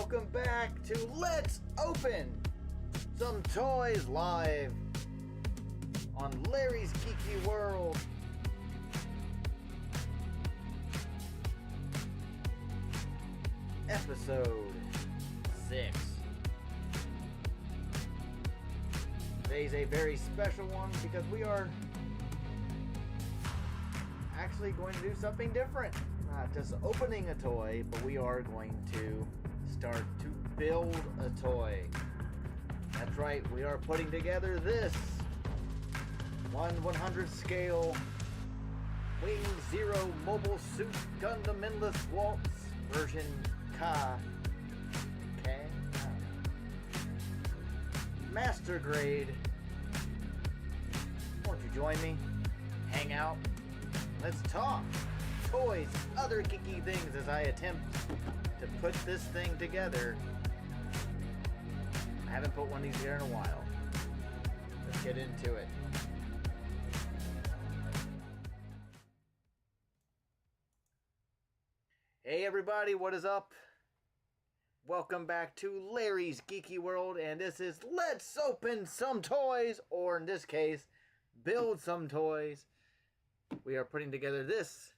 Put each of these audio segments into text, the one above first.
welcome back to Let's Open Some Toys live on Larry's Geeky World. Episode 6. Today's a very special one because we are actually going to do something different. Not just opening a toy, but we are going to start to build a toy. That's right, we are putting together this 1/100 scale Wing Zero Mobile Suit Gundam Endless Waltz version Master Grade. Won't you join me? Hang out. Let's talk toys, other geeky things as I attempt to put this thing together. I haven't put one of these here in a while. Let's get into it. Hey everybody, what is up? Welcome back to Larry's Geeky World, and this is Let's Open Some Toys, or in this case, Build Some Toys. We are putting together this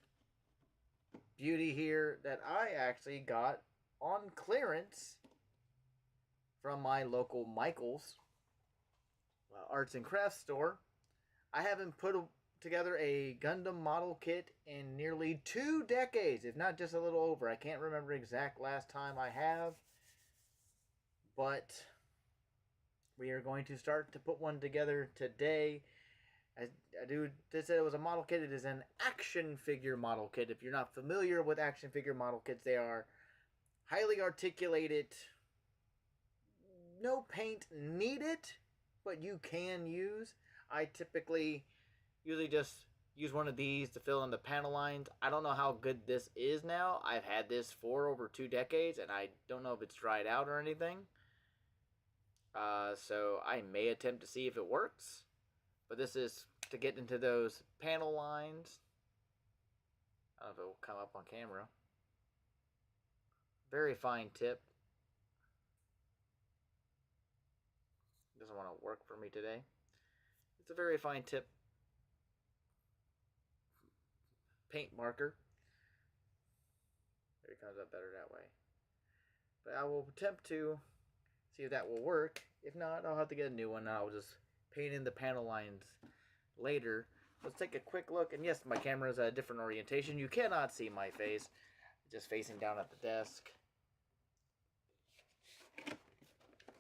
beauty here that I actually got on clearance from my local Michael's arts and crafts store. I haven't put together a Gundam model kit in nearly 2 decades, if not just a little over. I can't remember exact last time I have, but we are going to start to put one together today. They said it was a model kit. It is an action figure model kit. If you're not familiar with action figure model kits, they are highly articulated. No paint needed, but you can use. I usually just use one of these to fill in the panel lines. I don't know how good this is now. I've had this for over 2 decades, and I don't know if it's dried out or anything. So I may attempt to see if it works. But this is to get into those panel lines. I don't know if it will come up on camera. Very fine tip. Doesn't want to work for me today. It's a very fine tip paint marker. There it comes up better that way. But I will attempt to see if that will work. If not, I'll have to get a new one. I'll just paint in the panel lines later. Let's take a quick look. And yes, my camera is at a different orientation. You cannot see my face. Just facing down at the desk.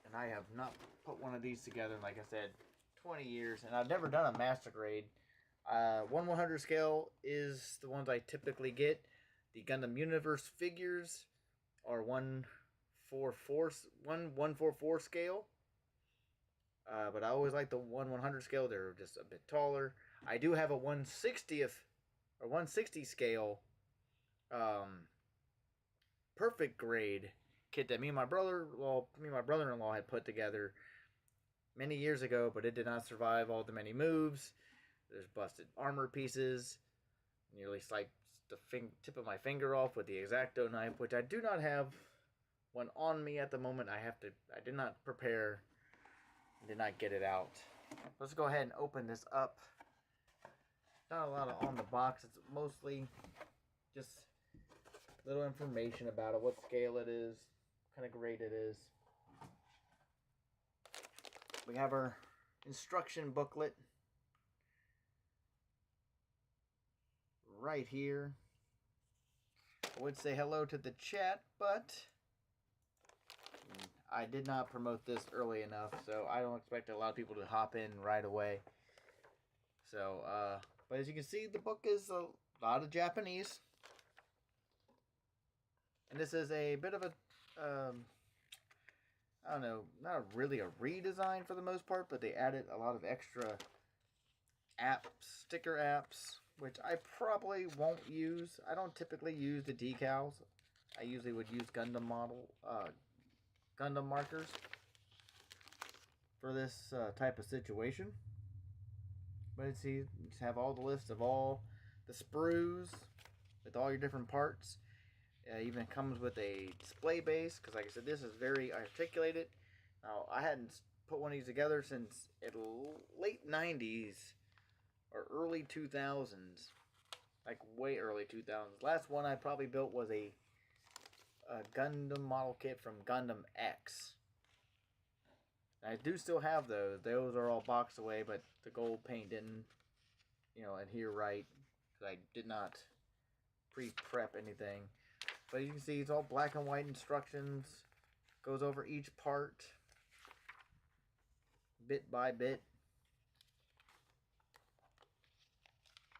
And I have not put one of these together in, like I said, 20 years. And I've never done a master grade. 1/100 scale is the ones I typically get. The Gundam Universe figures are 1/4 scale. But I always like the 1/100 scale. They're just a bit taller. I do have a 160 scale perfect grade kit that me and my brother-in-law had put together many years ago, but it did not survive all the many moves. There's busted armor pieces. Nearly sliced the tip of my finger off with the X-Acto knife, which I do not have one on me at the moment. I did not prepare. Did not get it out. Let's go ahead and open this up. Not a lot on the box. It's mostly just little information about it. What scale it is. What kind of grade it is. We have our instruction booklet right here. I would say hello to the chat, but I did not promote this early enough, so I don't expect a lot of people to hop in right away. So, but as you can see, the book is a lot of Japanese. And this is a bit of a, I don't know, not really a redesign for the most part, but they added a lot of extra apps, sticker apps, which I probably won't use. I don't typically use the decals. I usually would use Gundam markers for this type of situation. But see, you just have all the lists of all the sprues with all your different parts. It even comes with a display base, because like I said, this is very articulated. Now, I hadn't put one of these together since late 90s or early 2000s. Like way early 2000s. Last one I probably built was a Gundam model kit from Gundam X. I do still have those. Those are all boxed away, but the gold paint didn't, adhere right. Because I did not pre-prep anything. But you can see it's all black and white instructions. Goes over each part. Bit by bit.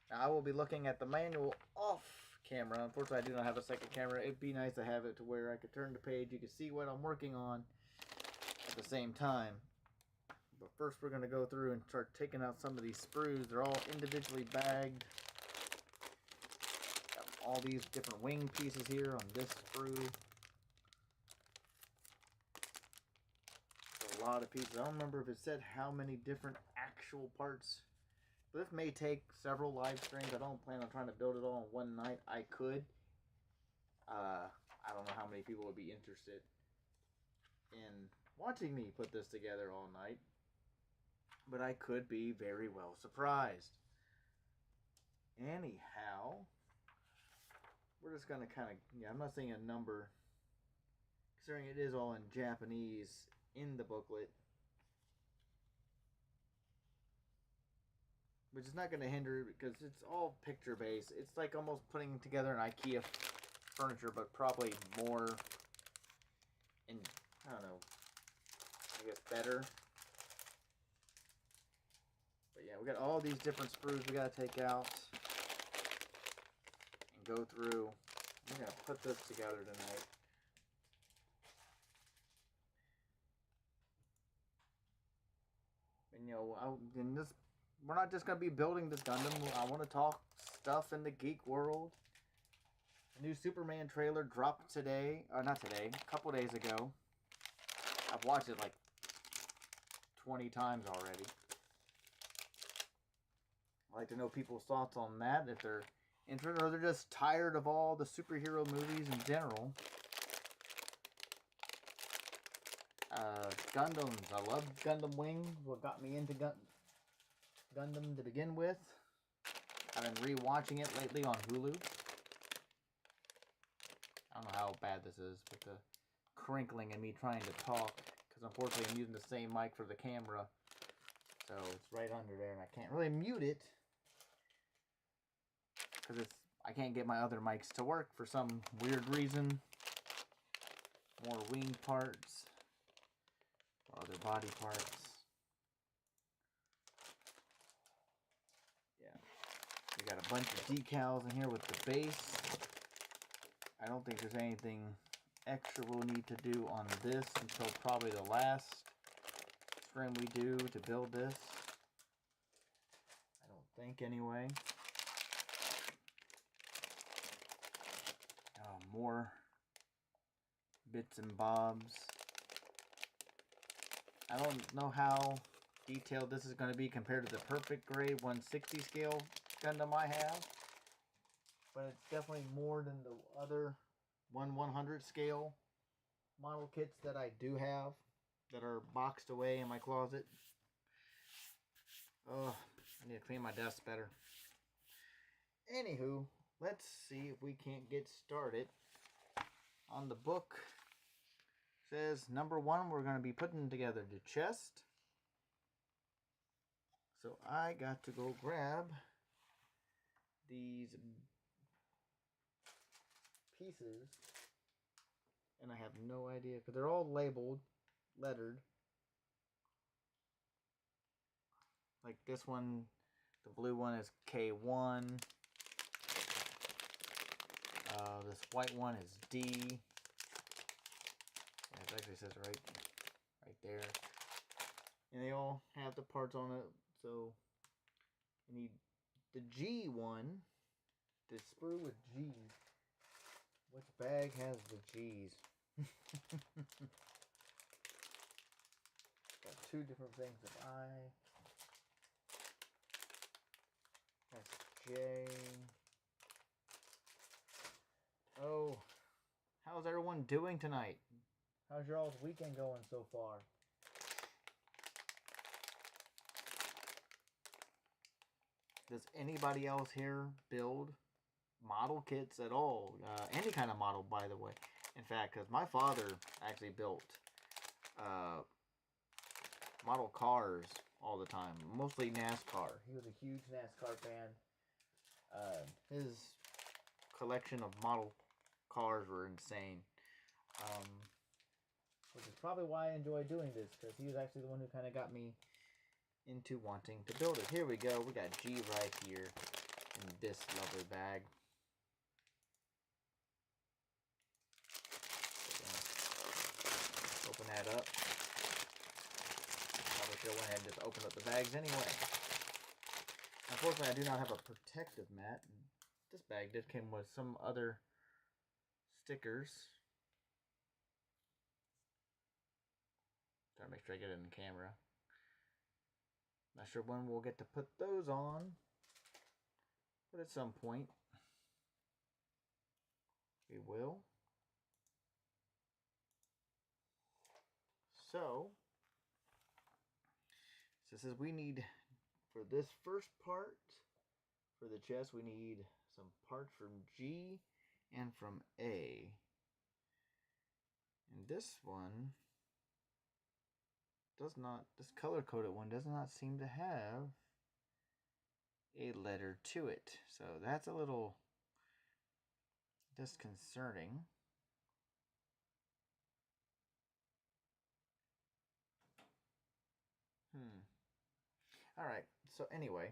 Now, I will be looking at the manual off camera. Unfortunately, I do not have a second camera. It'd be nice to have it to where I could turn the page. You can see what I'm working on at the same time. But first we're going to go through and start taking out some of these sprues. They're all individually bagged. Got all these different wing pieces here on this sprue. A lot of pieces. I don't remember if it said how many different actual parts. But this may take several live streams. I don't plan on trying to build it all in one night. I could. I don't know how many people would be interested in watching me put this together all night. But I could be very well surprised. Anyhow, we're just going to kind of, I'm not saying a number, considering it is all in Japanese in the booklet. Which is not going to hinder because it's all picture based. It's like almost putting together an IKEA furniture, but probably more, I don't know, I guess better. But yeah, we got all these different sprues we got to take out and go through. I'm going to put this together tonight. And in this, we're not just going to be building this Gundam. I want to talk stuff in the geek world. The new Superman trailer dropped today. Or not today, a couple days ago. I've watched it like 20 times already. I'd like to know people's thoughts on that. If they're interested or they're just tired of all the superhero movies in general. Gundams. I love Gundam Wing. What got me into Gundam to begin with. I've been rewatching it lately on Hulu. I don't know how bad this is, but the crinkling and me trying to talk, because unfortunately I'm using the same mic for the camera, so it's right under there, and I can't really mute it because I can't get my other mics to work for some weird reason. More wing parts, other body parts. We got a bunch of decals in here with the base. I don't think there's anything extra we'll need to do on this until probably the last trim we do to build this. I don't think anyway. More bits and bobs. I don't know how detailed this is going to be compared to the perfect grade 160 scale Gundam I have, but it's definitely more than the other 1/100 scale model kits that I do have that are boxed away in my closet. Oh, I need to clean my desk better. Anywho, let's see if we can't get started. On the book says number 1, we're going to be putting together the chest. So I got to go grab these pieces, and I have no idea because they're all labeled, lettered. Like this one, the blue one is K1. This white one is D. It actually says right there. And they all have the parts on it. So you need the G one. The sprue with G's. Which bag has the G's? Got 2 different things of I. That's J. Oh, everyone doing tonight? How's your all's weekend going so far? Does anybody else here build model kits at all? Any kind of model, by the way. In fact, because my father actually built model cars all the time, mostly NASCAR. He was a huge NASCAR fan. His collection of model cars were insane. Which is probably why I enjoy doing this, because he was actually the one who kind of got me into wanting to build it. Here we go. We got G right here in this lovely bag. Open that up. Probably should have went ahead and just opened up the bags anyway. Unfortunately, I do not have a protective mat. This bag did come with some other stickers. Trying to make sure I get it in the camera. Not sure when we'll get to put those on, but at some point we will. So this is, we need, for this first part, for the chest, we need some parts from G and from A. And this one does not, this color-coded one does not seem to have a letter to it. So that's a little disconcerting. Alright, so anyway.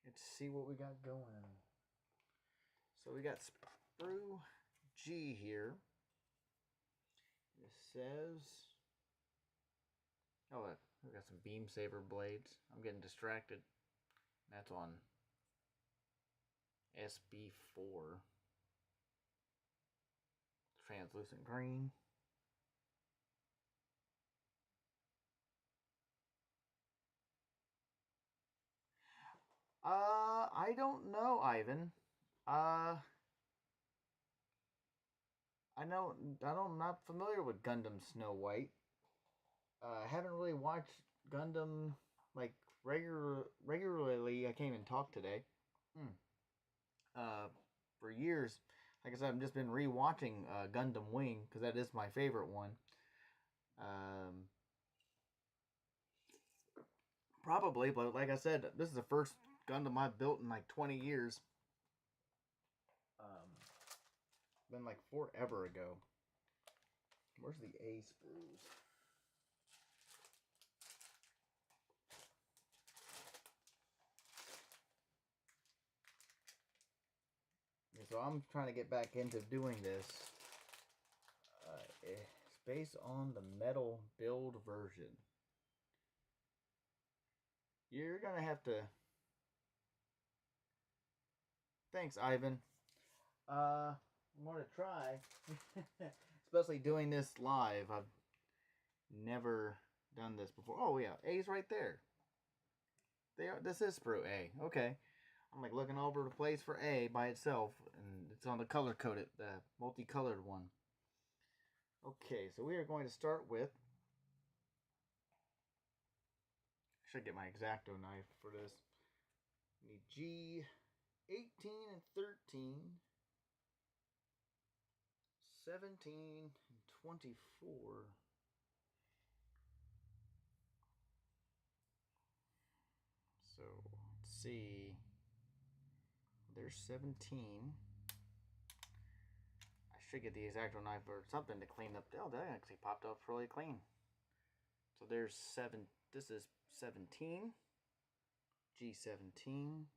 Let's see what we got going. So we got sprue G here. It says, oh, we got some beam saber blades. I'm getting distracted. That's on SB4. Translucent green. I don't know, Ivan. I'm not familiar with Gundam Snow White. I haven't really watched Gundam like regularly. I can't even talk today. For years, like I said, I've just been rewatching Gundam Wing because that is my favorite one. Probably, but like I said, this is the first Gundam I've built in like 20 years. Been like forever ago. Where's the A sprues? So I'm trying to get back into doing this. It's based on the metal build version. You're gonna have to. Thanks, Ivan. I'm gonna try. Especially doing this live. I've never done this before. Oh yeah, A's right there. This is sprue A. Okay. I'm like looking all over the place for A by itself, and it's on the color coded, the multicolored one. Okay, so we are going to start with. I should get my X-Acto knife for this. We need G18 and 13, 17 and 24. So let's see. There's 17. I should get the X-Acto knife or something to clean up. Oh, that actually popped up really clean. So there's 7. This is 17. G17.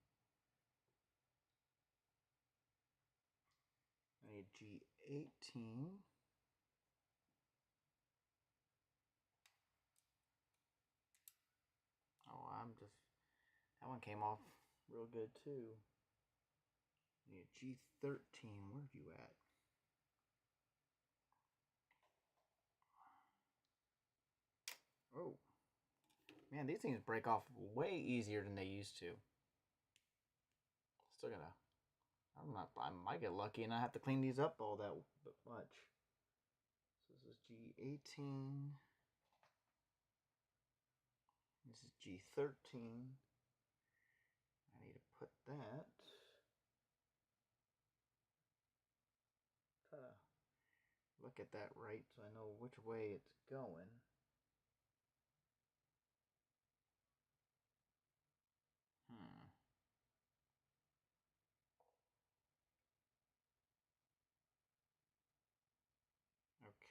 I need G18. Oh, that one came off real good too. I need G13. Where are you at? Oh. Man, these things break off way easier than they used to. Still gonna I might get lucky and not have to clean these up all that much. So this is G18. This is G13. I need to put that. Try to look at that right so I know which way it's going.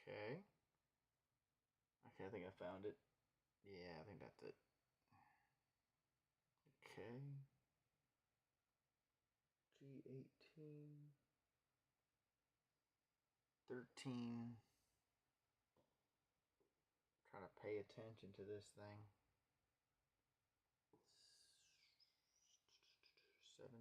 Okay. Okay, I think I found it. Yeah, I think that's it. Okay. G18. 13. Trying to pay attention to this thing. 17.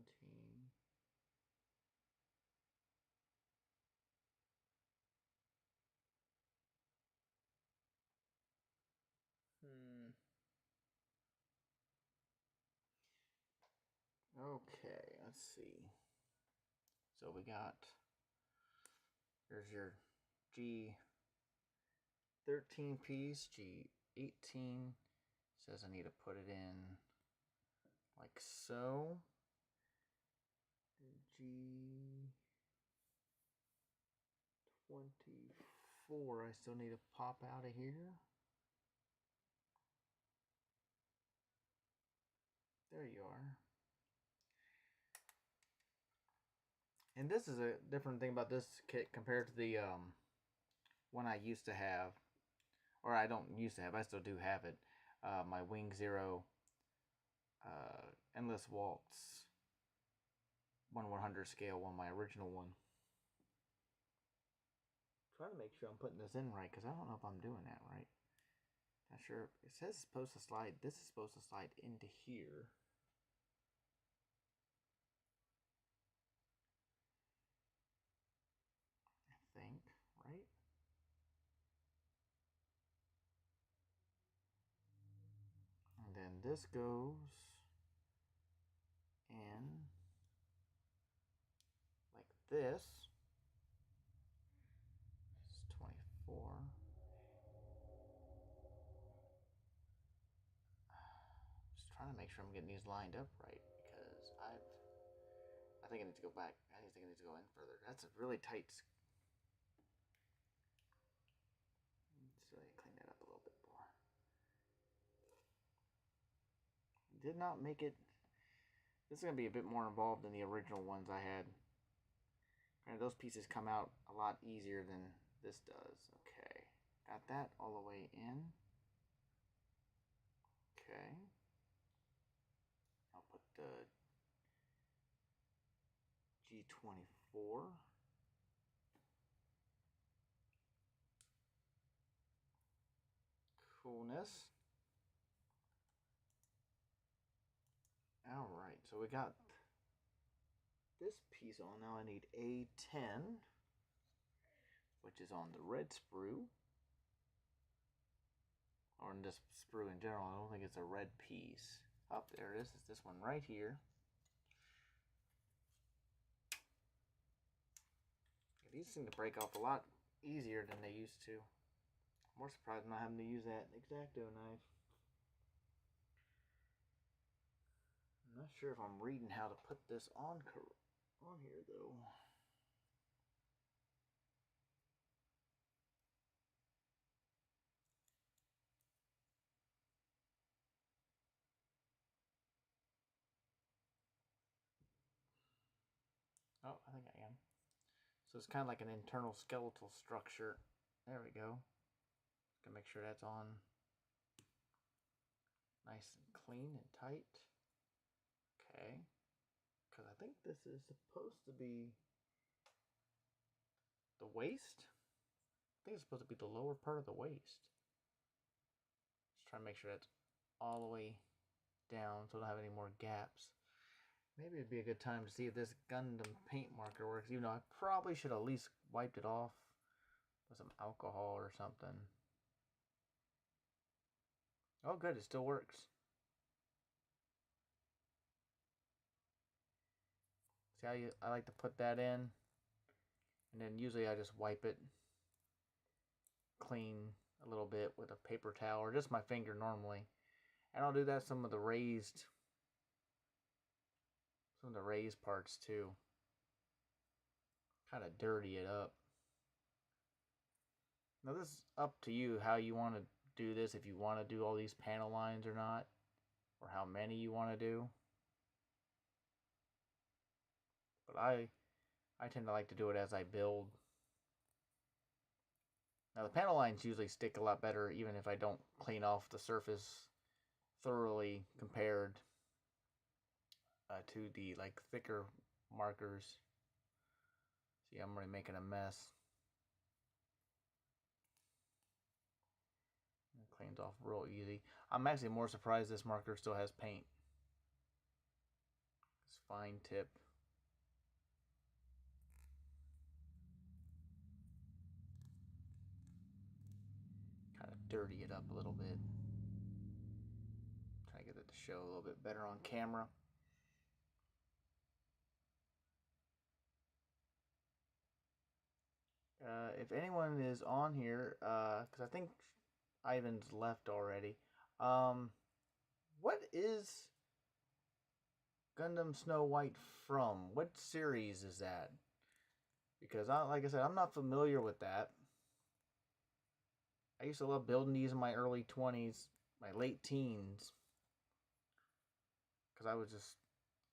Okay, let's see. So we got, here's your G13 piece, G18 says I need to put it in like so. G24, I still need to pop out of here. There you are. And this is a different thing about this kit compared to the one I used to have. Or I don't used to have, I still do have it. My Wing Zero Endless Waltz 1/100 scale one, my original one. Trying to make sure I'm putting this in right, because I don't know if I'm doing that right. Not sure. It says it's supposed to slide. This is supposed to slide into here. I think, right? And then this goes in like this. This is 24. Just trying to make sure I'm getting these lined up right, because I think I need to go back. I think I need to go in further. That's a really tight. So I clean that up a little bit more. Did not make it. This is going to be a bit more involved than the original ones I had. And those pieces come out a lot easier than this does. Okay. Got that all the way in. Okay. I'll put the G24. Coolness. Alright, so we got this piece on. Now I need A10, which is on the red sprue. Or in this sprue in general. I don't think it's a red piece. Up there it is. It's this one right here. These seem to break off a lot easier than they used to. I'm more surprised I'm not having to use that X-Acto knife. I'm not sure if I'm reading how to put this on here though. Oh, I think I am. So it's kind of like an internal skeletal structure. There we go. Gonna make sure that's on nice and clean and tight. Okay. Because I think this is supposed to be the waist. I think it's supposed to be the lower part of the waist. Just try to make sure that's all the way down so I don't have any more gaps. Maybe it'd be a good time to see if this Gundam paint marker works, even though I probably should have at least wiped it off with some alcohol or something. Oh good, it still works. See how I like to put that in? And then usually I just wipe it clean a little bit with a paper towel or just my finger normally. And I'll do that some of the raised parts too. Kind of dirty it up. Now this is up to you how you want to do this, if you want to do all these panel lines or not, or how many you want to do. But I tend to like to do it as I build. Now the panel lines usually stick a lot better even if I don't clean off the surface thoroughly compared to the like thicker markers. See, I'm already making a mess. It cleans off real easy. I'm actually more surprised this marker still has paint. It's fine tip. Kind of dirty it up a little bit. Try to get it to show a little bit better on camera. If anyone is on here, because I think Ivan's left already. What is Gundam Snow White from? What series is that? Because like I said, I'm not familiar with that. I used to love building these in my early 20s, my late teens. Because I was just,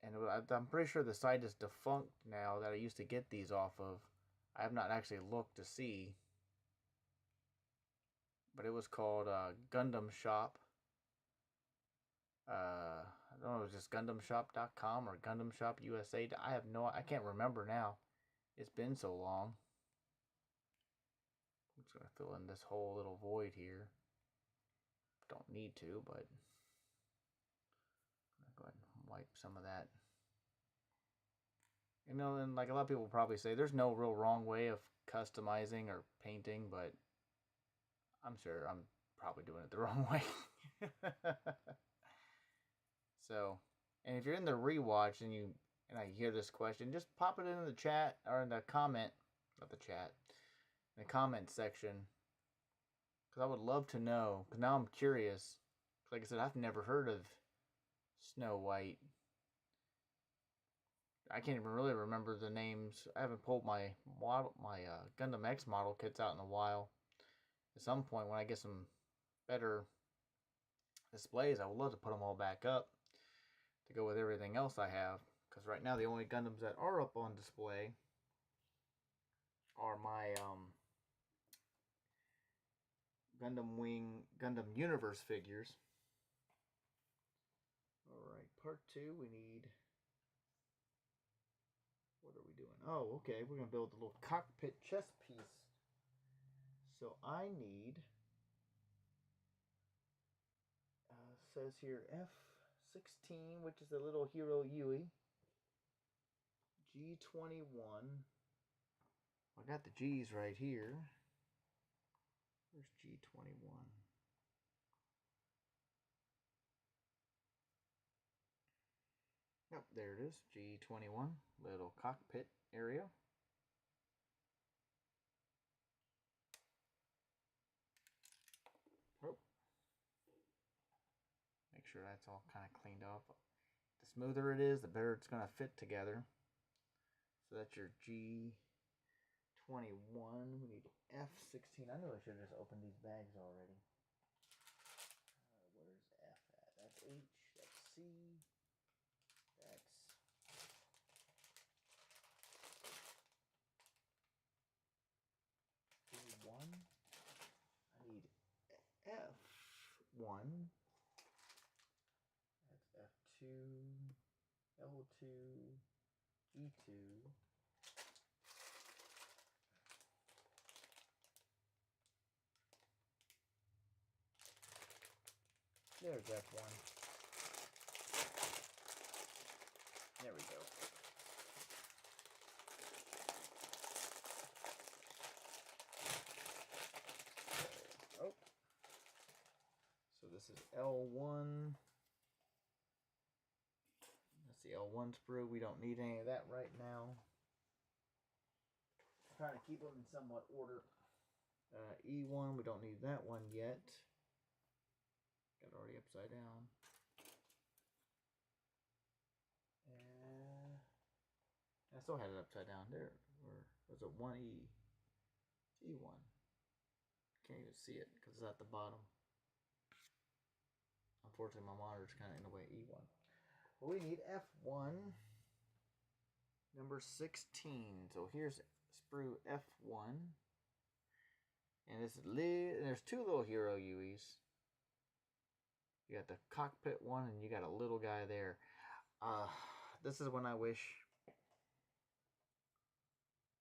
and I'm pretty sure the site is defunct now that I used to get these off of. I have not actually looked to see. But it was called Gundam Shop. I don't know, it was just GundamShop.com or Gundam Shop USA. I can't remember now. It's been so long. I'm just going to fill in this whole little void here. Don't need to, but I'm going to go ahead and wipe some of that. You know, and like a lot of people probably say, there's no real wrong way of customizing or painting, but I'm sure I'm probably doing it the wrong way. So, and if you're in the rewatch and I hear this question, just pop it in the chat or in the comment, not the chat, in the comment section, because I would love to know. Because now I'm curious. Like I said, I've never heard of Snow White. I can't even really remember the names. I haven't pulled my Gundam X model kits out in a while. At some point, when I get some better displays, I would love to put them all back up to go with everything else I have. Because right now, the only Gundams that are up on display are my Gundam Universe figures. Alright, part 2, we need... What are we doing? Oh, okay, we're going to build a little cockpit chess piece. So I need... says here F.6, which is the little hero Yui. G21. I got the G's right here. Where's G21? Yep, there it is. G21. Little cockpit area. Oh. Make sure that's all kind of cleaned up. The smoother it is, the better it's going to fit together. So that's your G21. We need F16. I knew I should have just opened these bags already. Where's F at? That's H. That's C. That's G1. I need F1. That's F2. L2. G2. There's F1. There we go. Oh. So this is L1. That's the L1 sprue. We don't need any of that right now. Trying to keep them in somewhat order. E1, we don't need that one yet. Got it already upside down. And I still had it upside down there. Or was it 1E? It's E1. Can't even see it because it's at the bottom. Unfortunately, my monitor's kind of in the way. E1. But we need F1, number 16. So here's sprue F1. And there's two little hero UEs. You got the cockpit one, and you got a little guy there. This is when I wish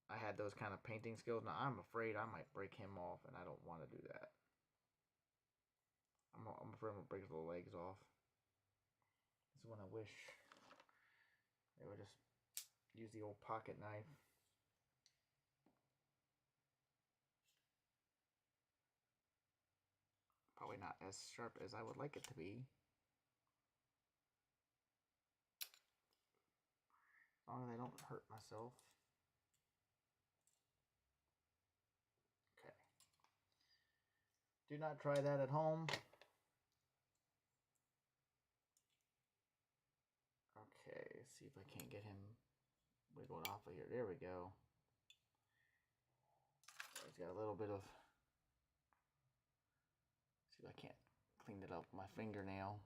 I had those kind of painting skills. Now, I'm afraid I might break him off, and I don't want to do that. I'm afraid I'm going to break his little legs off. This is when I wish they would just use the old pocket knife. Probably not as sharp as I would like it to be. As long as I don't hurt myself. Okay. Do not try that at home. Okay, let's see if I can't get him wiggled off of here. There we go. He's got a little bit of... See if I can't clean it up with my fingernail.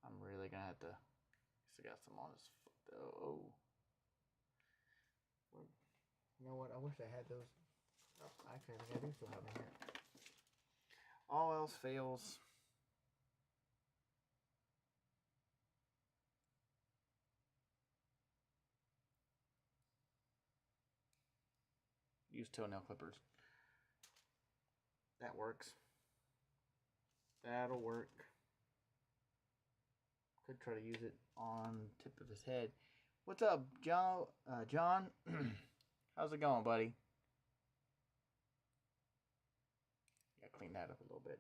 I'm really gonna have to... Still got some on his foot though. Oh. You know what? I wish I had those. Oh, actually, I think I do still have them here. All else fails. Use toenail clippers. That works. That'll work. Could try to use it on the tip of his head. What's up, John? John? How's it going, buddy? Gotta clean that up a little bit.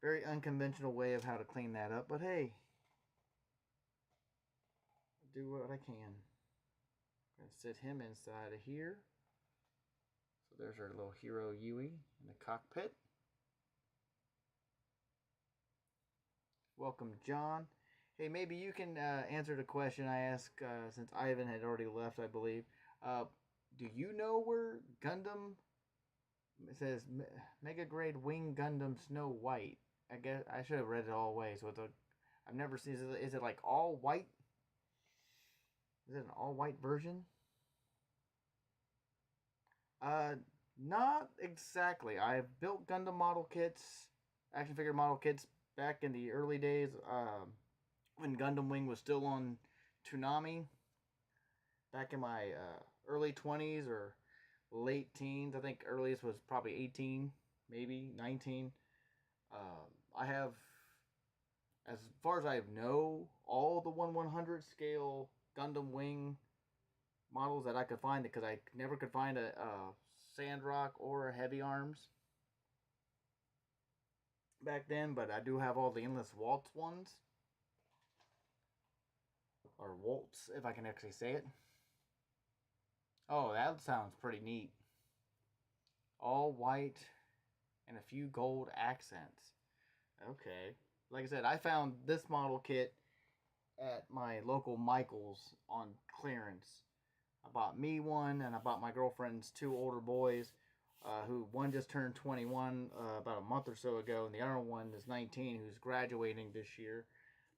Very unconventional way of how to clean that up, but hey. Do what I can. I'm gonna sit him inside of here. So there's our little hero Yui in the cockpit. Welcome, John. Hey, maybe you can answer the question I asked since Ivan had already left, I believe. Do you know where Gundam? It says Mega Grade Wing Gundam Snow White. I guess I should have read it all the way. So I've never seen. Is it like all white? Is it an all white version? Not exactly. I've built Gundam model kits, action figure model kits back in the early days. When Gundam Wing was still on Toonami, back in my early 20s or late teens. I think earliest was probably 18, maybe 19. I have, as far as I know, all the 1/100 scale Gundam Wing models that I could find, because I never could find a Sandrock or a Heavy Arms back then, but I do have all the Endless Waltz ones. Or Waltz, if I can actually say it. Oh, that sounds pretty neat. All white and a few gold accents. Okay. Like I said, I found this model kit at my local Michael's on clearance. I bought me one, and I bought my girlfriend's two older boys, who one just turned 21 about a month or so ago, and the other one is 19, who's graduating this year.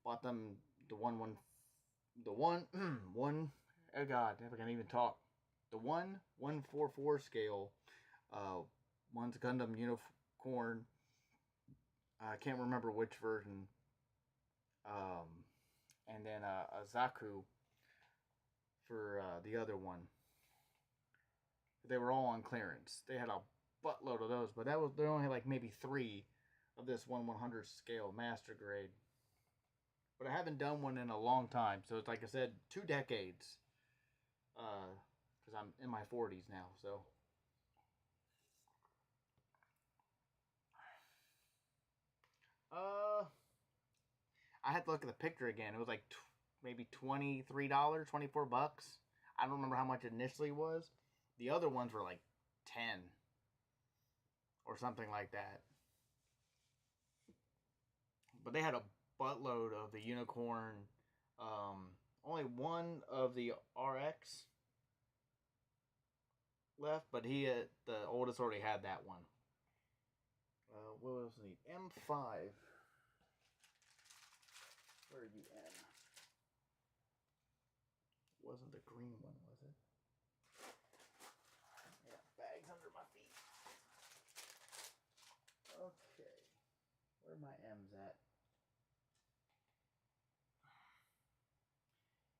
Bought them oh god, if I can even talk. The 1/144 scale. One's Gundam Unicorn. I can't remember which version. And then a Zaku for the other one. They were all on clearance. They had a buttload of those, but they only had like maybe 3 of this 1/100 scale master grade. But I haven't done one in a long time, so it's like I said, 2 decades. Because I'm in my 40s now, so. I had to look at the picture again. It was like maybe $23, $24. I don't remember how much it initially was. The other ones were like 10 or something like that. But they had a buttload of the unicorn. Only one of the RX left, but the oldest already had that one. What else do we need? M5. Where are you at? Wasn't the green one, was it? Yeah, bags under my feet. Okay. Where are my M's at?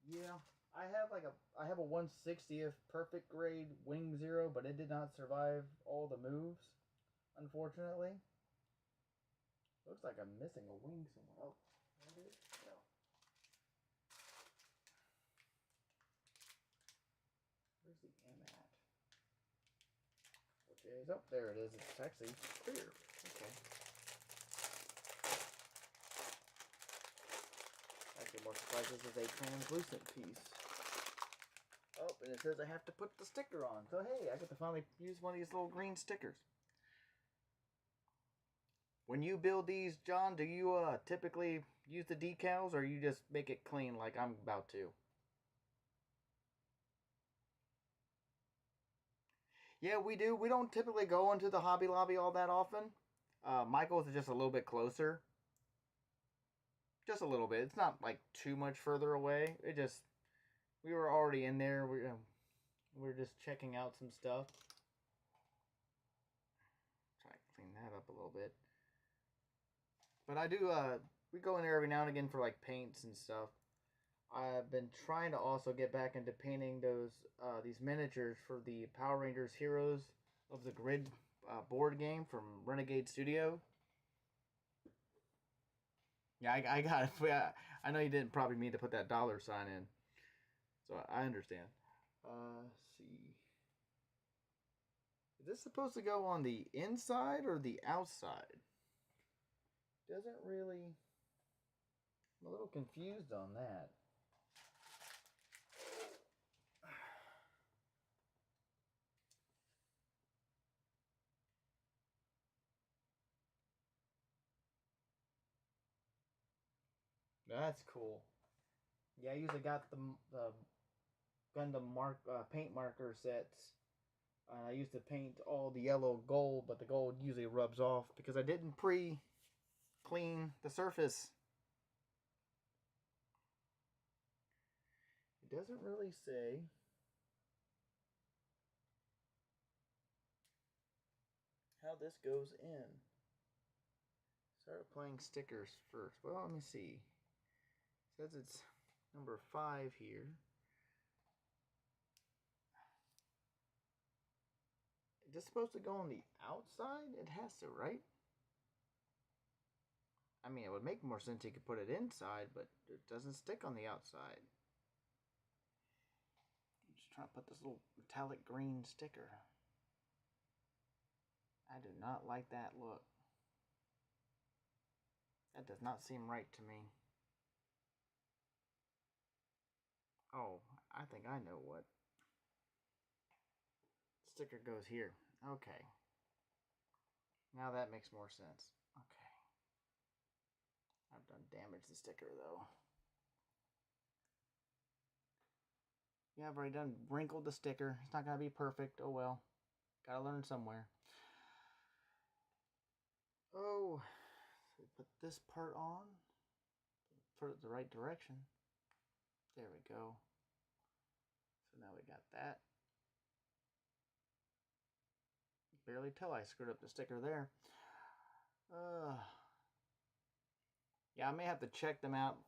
Yeah, I have a 1/60th perfect grade Wing Zero, but it did not survive all the moves, unfortunately. Looks like I'm missing a wing somewhere. Oh, there it is. No. Where's the M at? Which is, oh, there it is. It's actually clear. Okay. Actually, more surprised this is a translucent piece. Oh, and it says I have to put the sticker on. So, hey, I get to finally use one of these little green stickers. When you build these, John, do you typically use the decals or you just make it clean like I'm about to? Yeah, we do. We don't typically go into the Hobby Lobby all that often. Michael's is just a little bit closer. Just a little bit. It's not like too much further away. We were already in there. We're just checking out some stuff. Try to clean that up a little bit. But I do, we go in there every now and again for like paints and stuff. I've been trying to also get back into painting these miniatures for the Power Rangers Heroes of the Grid board game from Renegade Studio. Yeah, I got it. I know you didn't probably mean to put that $ sign in, so I understand. Let's see. Is this supposed to go on the inside or the outside? Doesn't really. I'm a little confused on that. That's cool. Yeah, I usually got the Gundam paint marker sets. I used to paint all the yellow gold, but the gold usually rubs off because I didn't pre-clean the surface. It doesn't really say. How this goes in. Start applying stickers first. Well, let me see. It says it's number 5 here. Is this supposed to go on the outside? It has to, right? I mean, it would make more sense you could put it inside, but it doesn't stick on the outside. I'm just trying to put this little metallic green sticker. I do not like that look. That does not seem right to me. Oh, I think I know what. Sticker goes here. Okay. Now that makes more sense. Okay. I've done damage the sticker though. Yeah, I've already done wrinkled the sticker. It's not gonna be perfect. Oh well. Gotta learn somewhere. Oh, so put this part on. Put it the right direction. There we go. So now we got that. Barely tell I screwed up the sticker there. Yeah, I may have to check them out.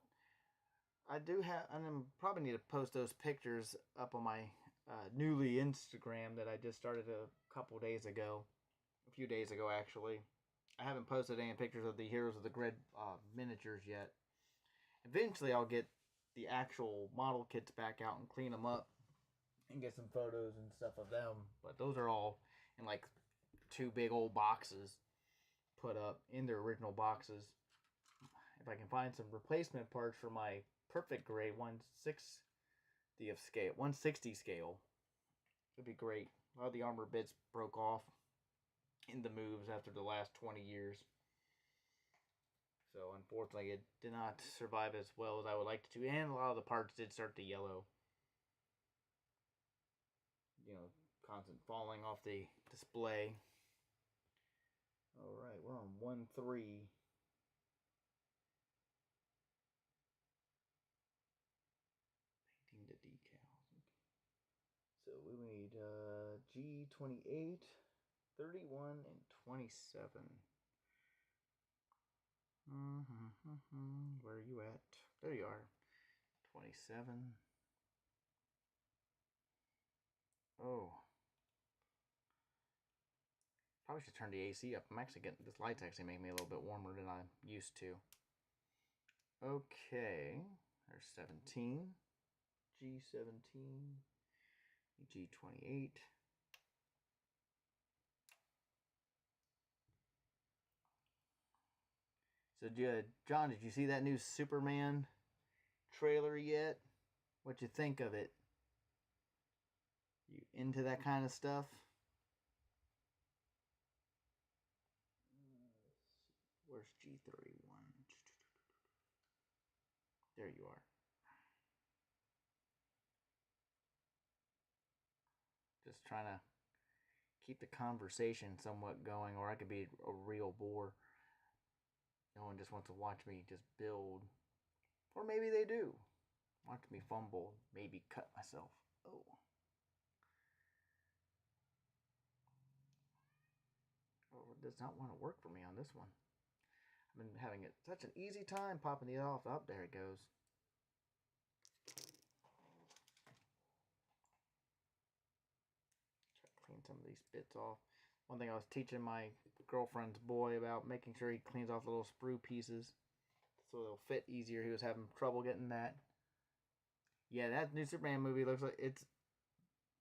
I probably need to post those pictures up on my newly Instagram that I just started a couple days ago. A few days ago, actually. I haven't posted any pictures of the Heroes of the Grid miniatures yet. Eventually, I'll get the actual model kits back out and clean them up and get some photos and stuff of them. But those are all in like 2 big old boxes put up in their original boxes. if I can find some replacement parts for my perfect gray 1/60th scale, 160 scale, it'd be great. A lot of the armor bits broke off in the moves after the last 20 years. So unfortunately, it did not survive as well as I would like it to, and a lot of the parts did start to yellow. You know, constant falling off the display. Alright, we're on 1-3. Painting the decals. So we need G28, 31, and 27. Where are you at? There you are. 27. Oh. Probably should turn the AC up. I'm actually getting, this light's actually making me a little bit warmer than I'm used to. Okay. There's 17. G17. G28. So, John, did you see that new Superman trailer yet? What you think of it? You into that kind of stuff? Where's G31? There you are. Just trying to keep the conversation somewhat going, or I could be a real bore. No one just wants to watch me just build. Or maybe they do. Watch me fumble, maybe cut myself. Oh. Oh, it does not want to work for me on this one. I've been having such an easy time popping these off. Oh, there it goes. Try to clean some of these bits off. One thing I was teaching my girlfriend's boy about, making sure he cleans off the little sprue pieces so they'll fit easier. He was having trouble getting that. Yeah, that new Superman movie looks like it's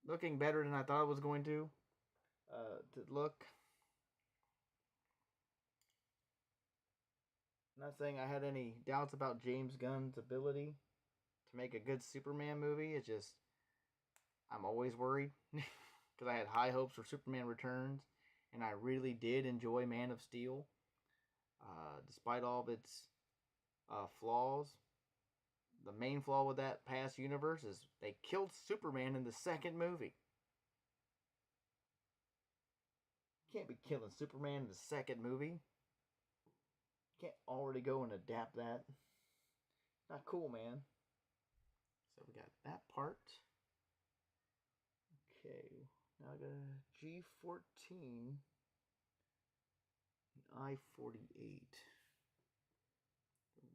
looking better than I thought it was going to look. I'm not saying I had any doubts about James Gunn's ability to make a good Superman movie. It's just, I'm always worried because I had high hopes for Superman Returns, and I really did enjoy Man of Steel. Despite all of its flaws, the main flaw with that past universe is they killed Superman in the second movie. You can't be killing Superman in the second movie. You can't already go and adapt that. Not cool, man. So we got that part. Okay, now I got a G14 and I-48.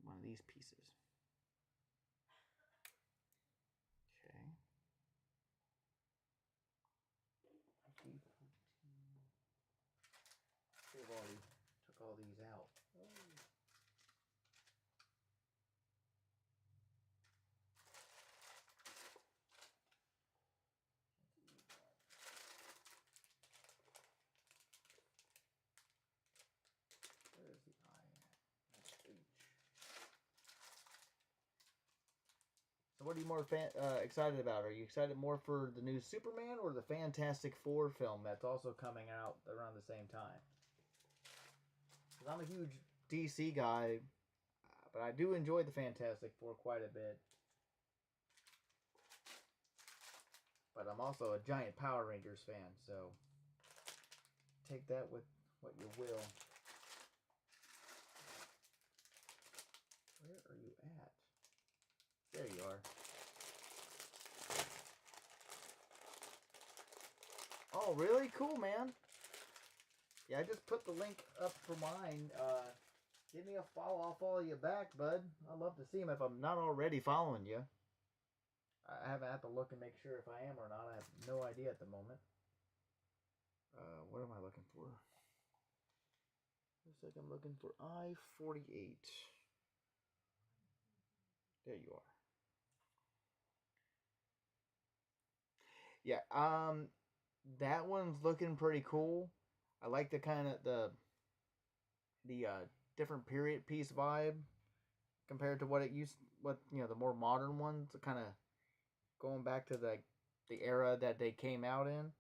One of these pieces. Okay. G14. They've already took all these out. So what are you more excited about? Are you excited more for the new Superman or the Fantastic Four film that's also coming out around the same time? Because I'm a huge DC guy, but I do enjoy the Fantastic Four quite a bit. But I'm also a giant Power Rangers fan, so take that with what you will. Where are you at? There you are. Oh, really? Cool, man. Yeah, I just put the link up for mine. Give me a follow. I'll follow you back, bud. I'd love to see him if I'm not already following you. I haven't had to look and make sure if I am or not. I have no idea at the moment. What am I looking for? Looks like I'm looking for I-48. There you are. Yeah, that one's looking pretty cool. I like the kind of the different period piece vibe. compared to what it used, what the more modern ones, kind of going back to the era that they came out in.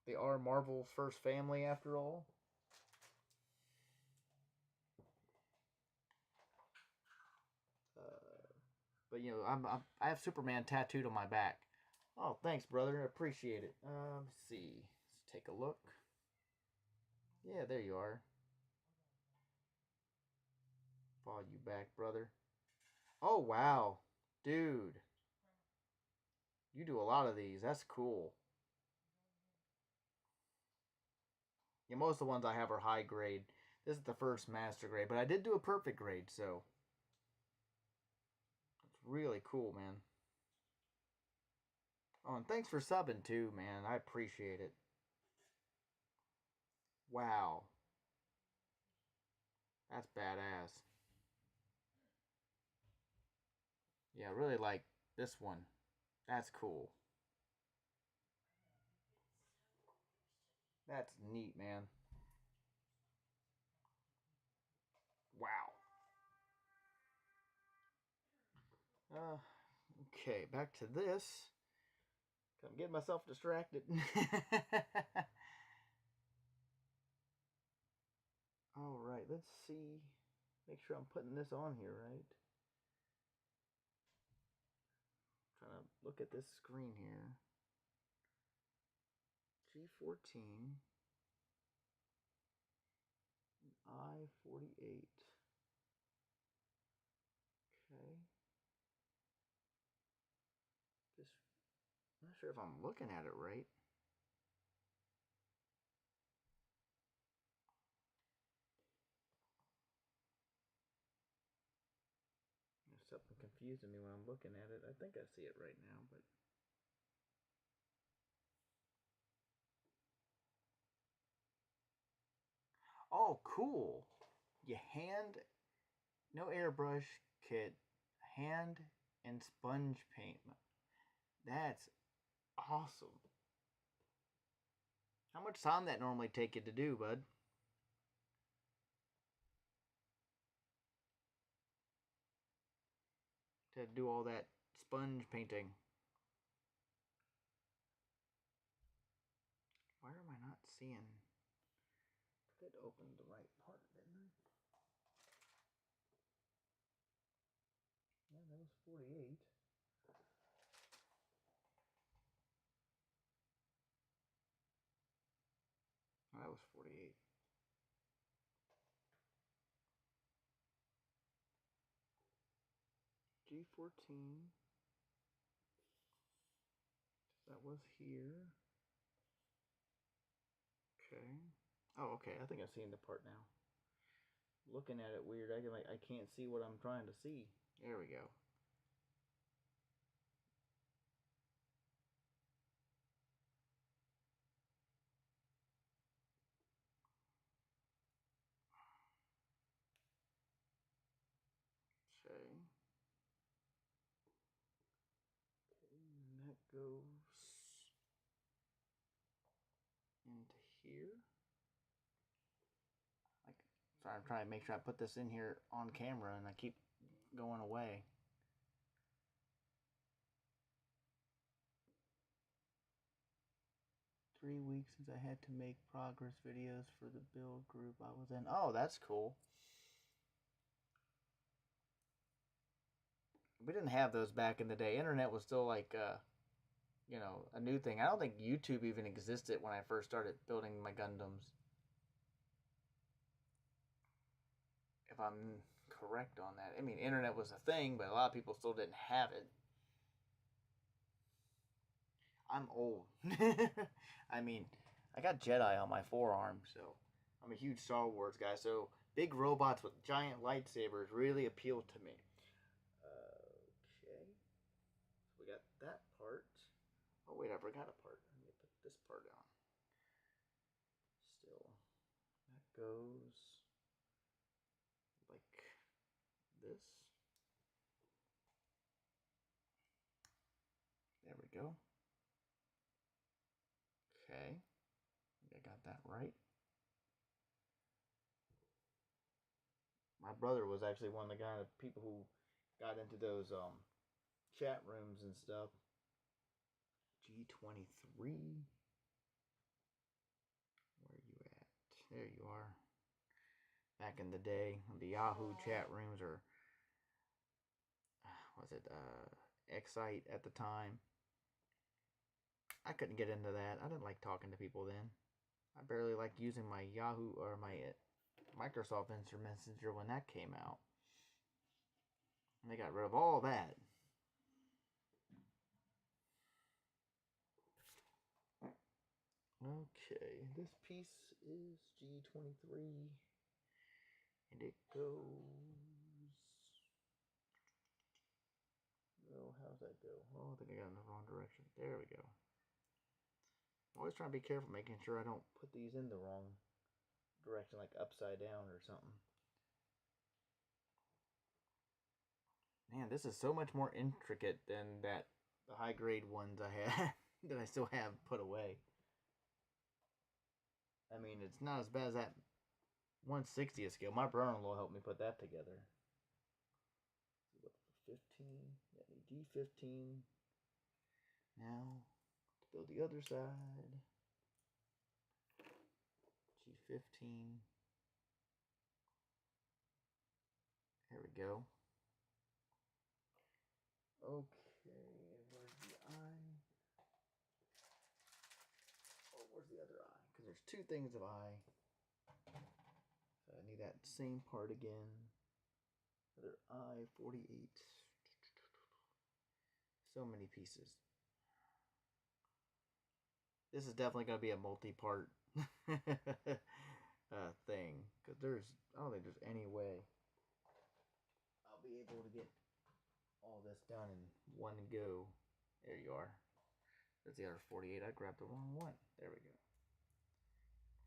They are Marvel's first family, after all. But I have Superman tattooed on my back. Oh, thanks, brother. I appreciate it. Let's see. Let's take a look. Yeah, there you are. Follow you back, brother. Oh, wow. Dude. You do a lot of these. That's cool. Yeah, most of the ones I have are high grade. This is the first master grade, but I did do a perfect grade, so it's really cool, man. Oh, and thanks for subbing too, man. I appreciate it. Wow. That's badass. Yeah, I really like this one. That's cool. That's neat, man. Wow. Okay, back to this. I'm getting myself distracted. All right, let's see. Make sure I'm putting this on here right. Trying to look at this screen here. G14, I48. Okay. Just not sure if I'm looking at it right. There's something confusing me when I'm looking at it. I think I see it right now, but oh, cool. You hand, no airbrush kit, hand and sponge paint. That's awesome. How much time that normally take you to do, bud? To do all that sponge painting. Why am I not seeing? It opened the right part, didn't I? Yeah, that was 48. Oh, that was 48. G14. That was here. Okay. Oh, okay. I think I've seen the part now. Looking at it weird. I can't see what I'm trying to see. There we go. Okay. And that goes into here. Sorry, I'm trying to make sure I put this in here on camera and I keep going away. Three weeks since I had to make progress videos for the build group I was in. Oh, that's cool. We didn't have those back in the day. Internet was still like, a new thing. I don't think YouTube even existed when I first started building my Gundams. If I'm correct on that. I mean, internet was a thing, but a lot of people still didn't have it. I'm old. I mean, I got Jedi on my forearm, so I'm a huge Star Wars guy. So big robots with giant lightsabers really appeal to me. Okay, so we got that part. Oh wait, I forgot a part. Let me put this part on. Still, that goes like this. There we go. Okay, I got that right. My brother was actually one of the people who got into those chat rooms and stuff. G23. Where are you at? There you are. Back in the day, the Yahoo chat rooms, or was it Excite at the time? I couldn't get into that. I didn't like talking to people then. I barely liked using my Yahoo or my Microsoft Instant Messenger when that came out. And they got rid of all that. Okay, this piece is G23. And it goes... Oh, how's that go? Oh, I think I got in the wrong direction. There we go. I'm always trying to be careful, making sure I don't put these in the wrong direction, like upside down or something. Man, this is so much more intricate than the high grade ones I had that I still have put away. I mean, it's not as bad as that 1/60th scale. My brother-in-law helped me put that together. 15, yeah, D15. Now, to build the other side. G15. There we go. Okay, where's the eye? Oh, where's the other eye? Because there's two things of eye. So I need that same part again. Other eye, 48. So many pieces. This is definitely going to be a multi-part thing. Because I don't think there's any way I'll be able to get all this done in one go. There you are. There's the other 48. I grabbed the wrong one. There we go.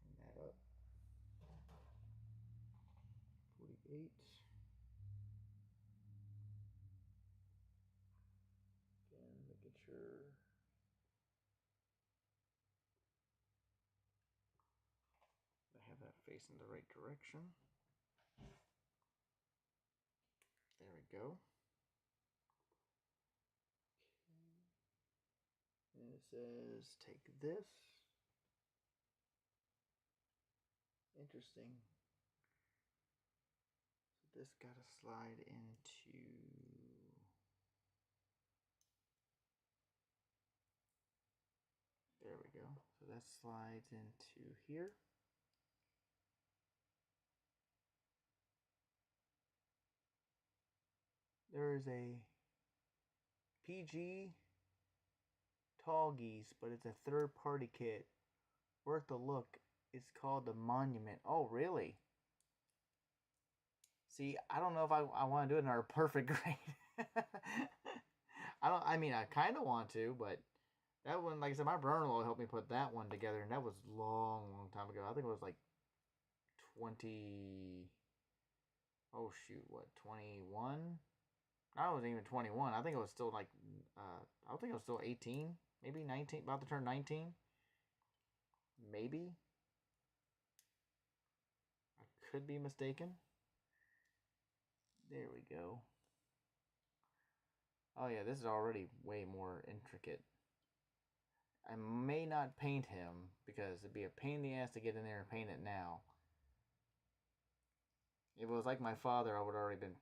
Clean that up. 48. Again, making sure I have that facing the right direction. There we go. Okay. And it says, take this. Interesting. So this got to slide into... There we go. So that slides into here. There is a PG Tall Geese, but it's a third-party kit. Worth a look. It's called the Monument. Oh, really? See, I don't know if I want to do it in our perfect grade. I mean, I kind of want to, but that one, like I said, my brother-in-law helped me put that one together, and that was long time ago. I think it was like 20... Oh, shoot, what, 21? I wasn't even 21. I think it was still like, I think it was still 18, maybe 19, about to turn 19. Maybe. I could be mistaken. There we go. Oh yeah, this is already way more intricate. I may not paint him because it'd be a pain in the ass to get in there and paint it now. If it was like my father, I would have already been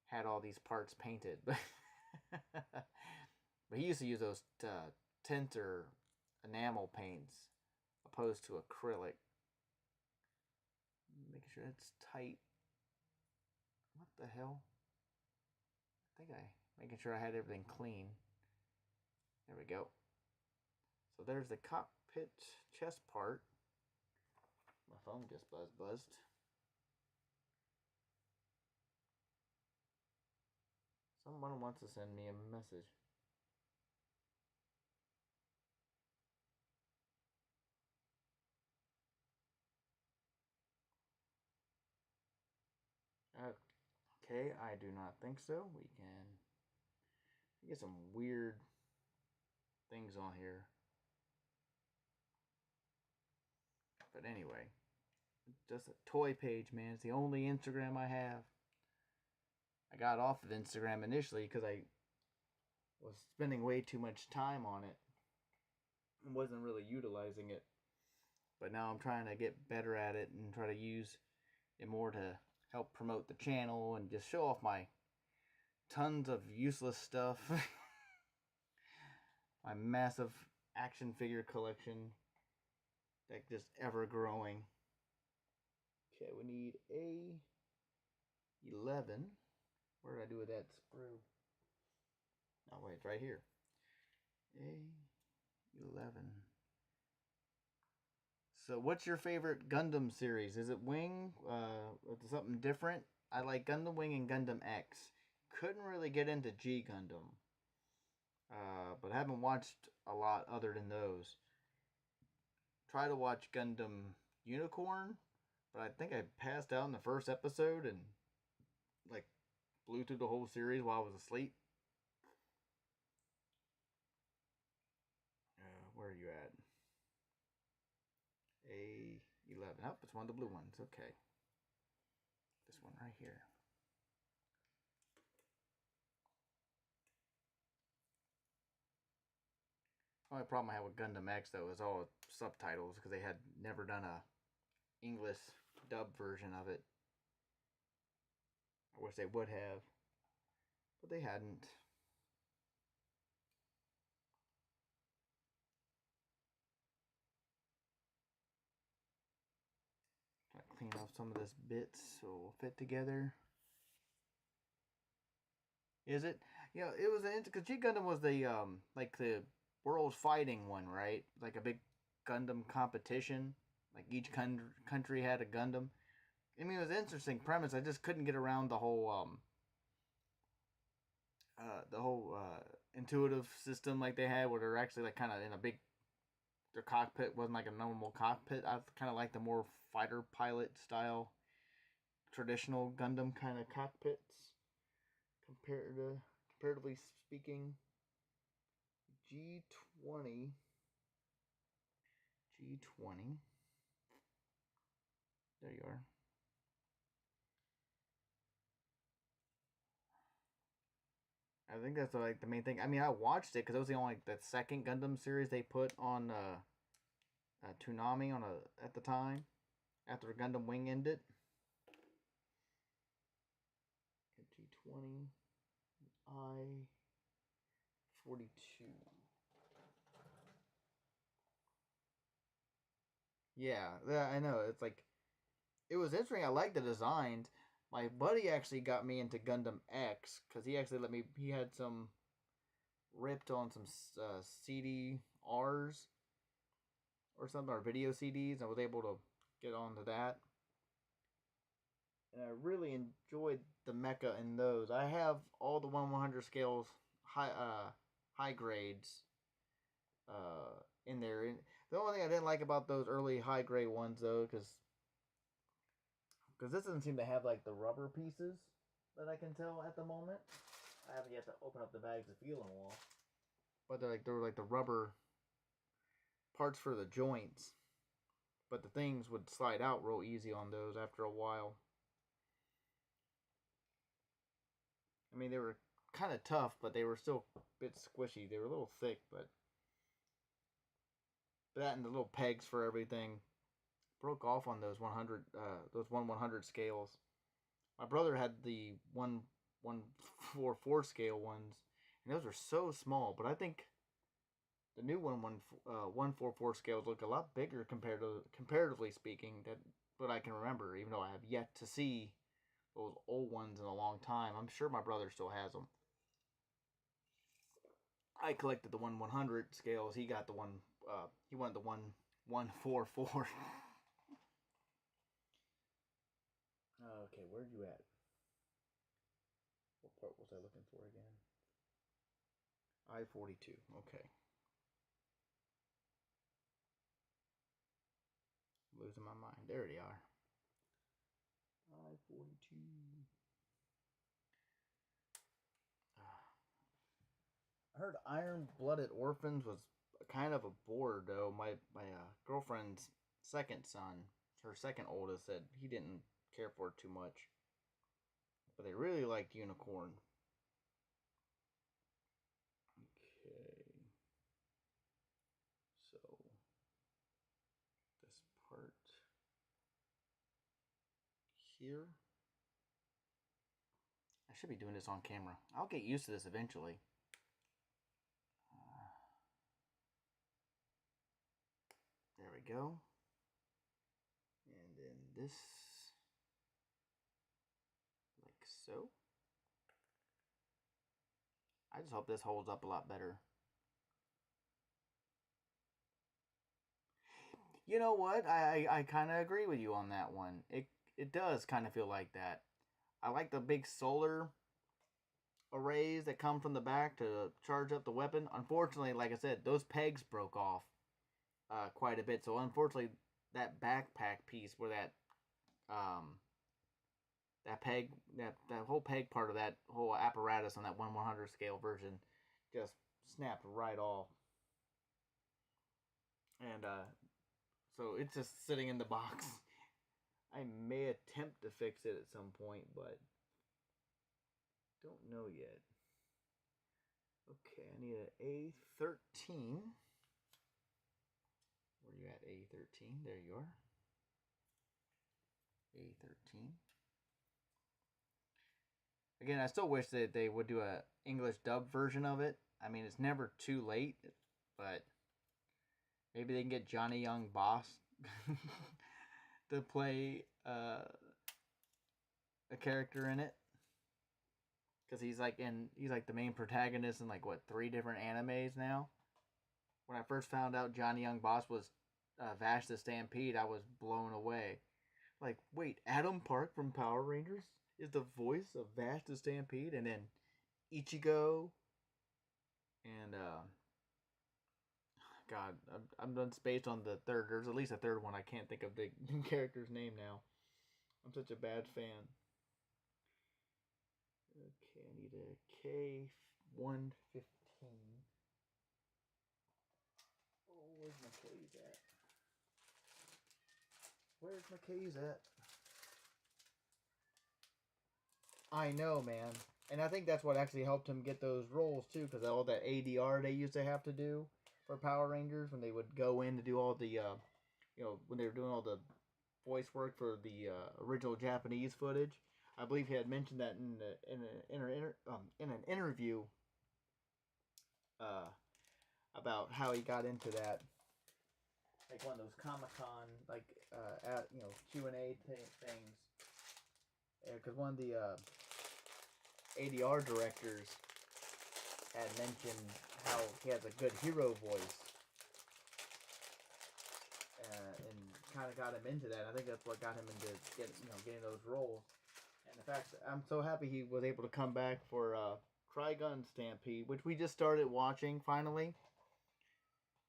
had all these parts painted. But he used to use those tint or enamel paints opposed to acrylic. Making sure it's tight. What the hell? Making sure I had everything clean. There we go. So there's the cockpit chest part. My phone just buzzed. Someone wants to send me a message. Okay, I do not think so. We can get some weird things on here. But anyway, just a toy page, man. It's the only Instagram I have. I got off of Instagram initially because I was spending way too much time on it and wasn't really utilizing it. But now I'm trying to get better at it and try to use it more to help promote the channel and just show off my tons of useless stuff. My massive action figure collection that just ever growing. Okay, we need A11. Where did I do with that sprue? Oh wait, it's right here. A11. So what's your favorite Gundam series? Is it Wing? Something different? I like Gundam Wing and Gundam X. Couldn't really get into G Gundam. But I haven't watched a lot other than those. Try to watch Gundam Unicorn, but I think I passed out in the first episode and like blew through the whole series while I was asleep. Where are you at? A11. Oh, it's one of the blue ones. Okay. This one right here. The only problem I have with Gundam X though is all subtitles because they had never done a English dub version of it. I wish they would have, but they hadn't. Try to clean off some of this bits so it'll fit together. Is it? You know, it was because G Gundam was the like the world fighting one, right? Like a big Gundam competition. Like each country had a Gundam. I mean, it was an interesting premise. I just couldn't get around the whole intuitive system like they had, where they're actually like kind of in a big. Their cockpit wasn't like a normal cockpit. I kind of like the more fighter pilot style, traditional Gundam kind of cockpits. Comparatively speaking, G20. There you are. I think that's like the main thing. I mean, I watched it because it was the only the second Gundam series they put on Toonami at the time after Gundam Wing ended. G20 I-42. Yeah, I know. It's like it was interesting. I like the designs. My buddy actually got me into Gundam X because he actually let me. He had some ripped on some CDRs or something, or video CDs. I was able to get onto that, and I really enjoyed the mecha in those. I have all the 1/100 scales high grades in there. And the only thing I didn't like about those early high grade ones though, because this doesn't seem to have like the rubber pieces that I can tell at the moment. I haven't yet to open up the bags to feel them all, but they're like the rubber parts for the joints. But the things would slide out real easy on those after a while. I mean, they were kind of tough, but they were still a bit squishy. They were a little thick, but that and the little pegs for everything broke off on those 1/100 scales. My brother had the 1/4 scale ones, and those are so small. But I think the new 1/4 scales look a lot bigger comparatively speaking. That what I can remember, even though I have yet to see those old ones in a long time. I'm sure my brother still has them. I collected the 1/100 scales. He got the one. He wanted the 1/144. Okay, where'd you at? What part was I looking for again? I-42. Okay. Losing my mind. There they are. I-42. I heard Iron-Blooded Orphans was kind of a bore, though. My girlfriend's second son, her second oldest said he didn't care for it too much. But they really liked Unicorn. Okay. So, this part here. I should be doing this on camera. I'll get used to this eventually. There we go. And then this, like so. I just hope this holds up a lot better. You know what? I kind of agree with you on that one. It does kind of feel like that. I like the big solar arrays that come from the back to charge up the weapon. Unfortunately, like I said, those pegs broke off quite a bit. So unfortunately, that backpack piece where that peg, that whole peg part of that whole apparatus on that 1/100 scale version just snapped right off. And so it's just sitting in the box. I may attempt to fix it at some point, but don't know yet. Okay, I need an A13. Where are you at, A13? There you are. A13. Again, I still wish that they would do a English dub version of it. I mean, it's never too late, but maybe they can get Johnny Young Boss to play a character in it, because he's like the main protagonist in like what 3 different animes now. When I first found out Johnny Young Boss was Vash the Stampede, I was blown away. Like, wait, Adam Park from Power Rangers is the voice of Vash the Stampede, and then Ichigo, and God, I'm done spaced on the third. There's at least a third one. I can't think of the character's name now. I'm such a bad fan. Okay, I need a K115. Oh, where's my K's at? Where's my K's at? I know, man. And I think that's what actually helped him get those roles, too, because all that ADR they used to have to do for Power Rangers when they would go in to do all the, when they were doing all the voice work for the original Japanese footage. I believe he had mentioned that in an interview about how he got into that, like one of those Comic-Con Q&A things. Because one of the ADR directors had mentioned how he has a good hero voice, and kind of got him into that. I think that's what got him into getting those roles. And in fact, I'm so happy he was able to come back for Trigun Stampede, which we just started watching finally.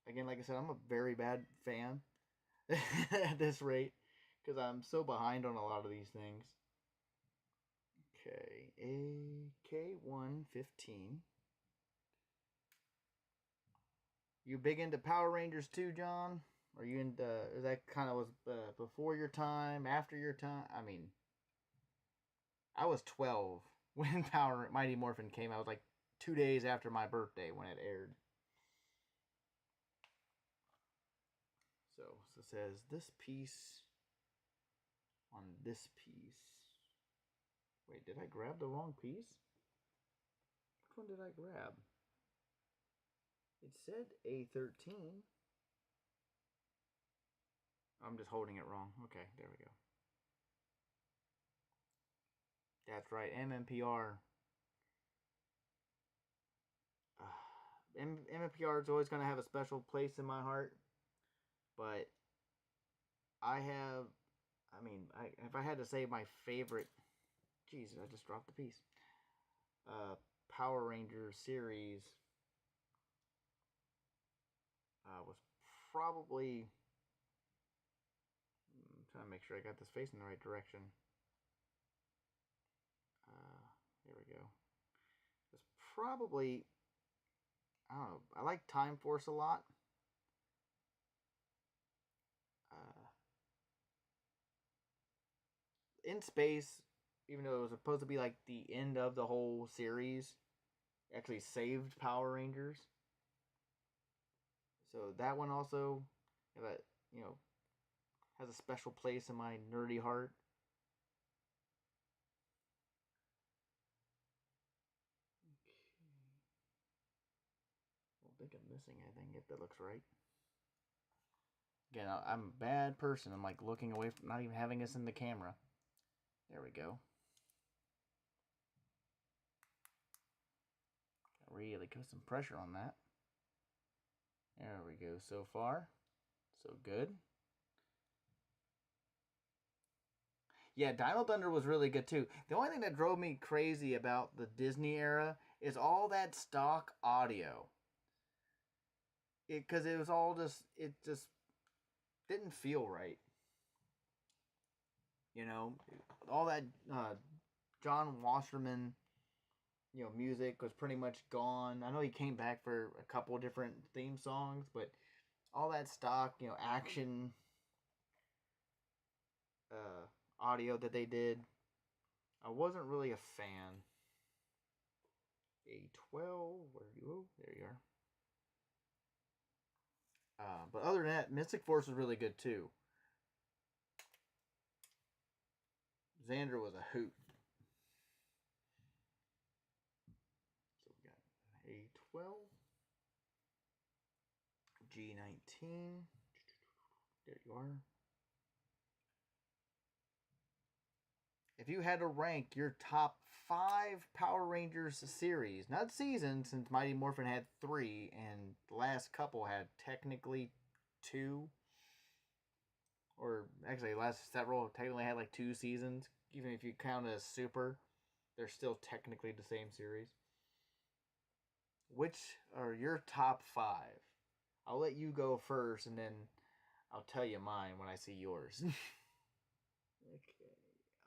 Again, like I said, I'm a very bad fan at this rate, because I'm so behind on a lot of these things. Okay, AK115. You big into Power Rangers too, John? Are you into? Is that kind of was before your time, after your time? I mean, I was 12 when Mighty Morphin came out. It was like 2 days after my birthday when it aired. So it says this piece on this piece. Wait, did I grab the wrong piece? Which one did I grab? It said A13. I'm just holding it wrong. Okay, there we go. That's right, MMPR. MMPR is always going to have a special place in my heart. But if I had to say my favorite, Jesus, I just dropped the piece. Power Rangers series was probably. I'm trying to make sure I got this facing the right direction. There we go. It's probably. I don't know. I like Time Force a lot. In Space, even though it was supposed to be like the end of the whole series, actually saved Power Rangers. So that one also, that has a special place in my nerdy heart. I don't think I'm missing anything if that looks right. Again, I'm a bad person. I'm like looking away from not even having us in the camera. There we go. Really put some pressure on that. There we go. So far, so good. Yeah, Dino Thunder was really good too. The only thing that drove me crazy about the Disney era is all that stock audio. Because it was all it just didn't feel right. All that John Wasserman, music was pretty much gone. I know he came back for a couple different theme songs, but all that stock, action audio that they did, I wasn't really a fan. A12, where are you? There you are. But other than that, Mystic Force was really good too. Xander was a hoot. So we got A12, G19. There you are. If you had to rank your top 5 Power Rangers series, not seasons, since Mighty Morphin had 3, and the last couple had technically 2, or actually the last several technically had like 2 seasons, even if you count as Super, they're still technically the same series. Which are your top 5? I'll let you go first, and then I'll tell you mine when I see yours. Okay,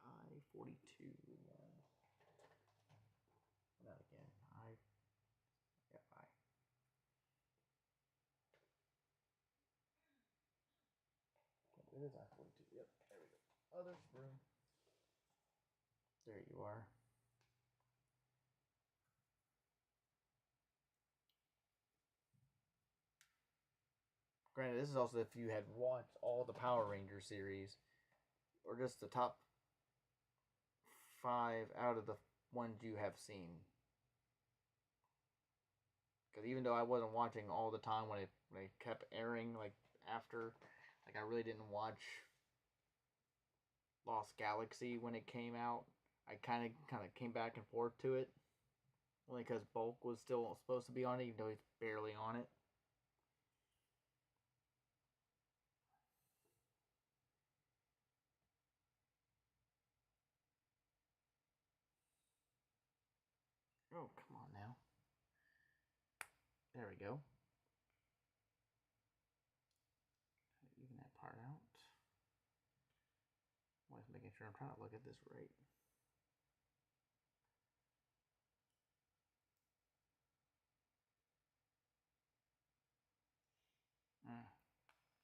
I-42. Not again. Yeah, I. It is I-42. Yep, there we go. Other room. There you are. Granted, this is also if you had watched all the Power Ranger series, or just the top 5 out of the ones you have seen. Because even though I wasn't watching all the time when it kept airing, like after, like I really didn't watch Lost Galaxy when it came out. I kind of came back and forth to it, only because Bulk was still supposed to be on it, even though he's barely on it. Oh, come on now. There we go. Even that part out. I'm just making sure I'm trying to look at this right.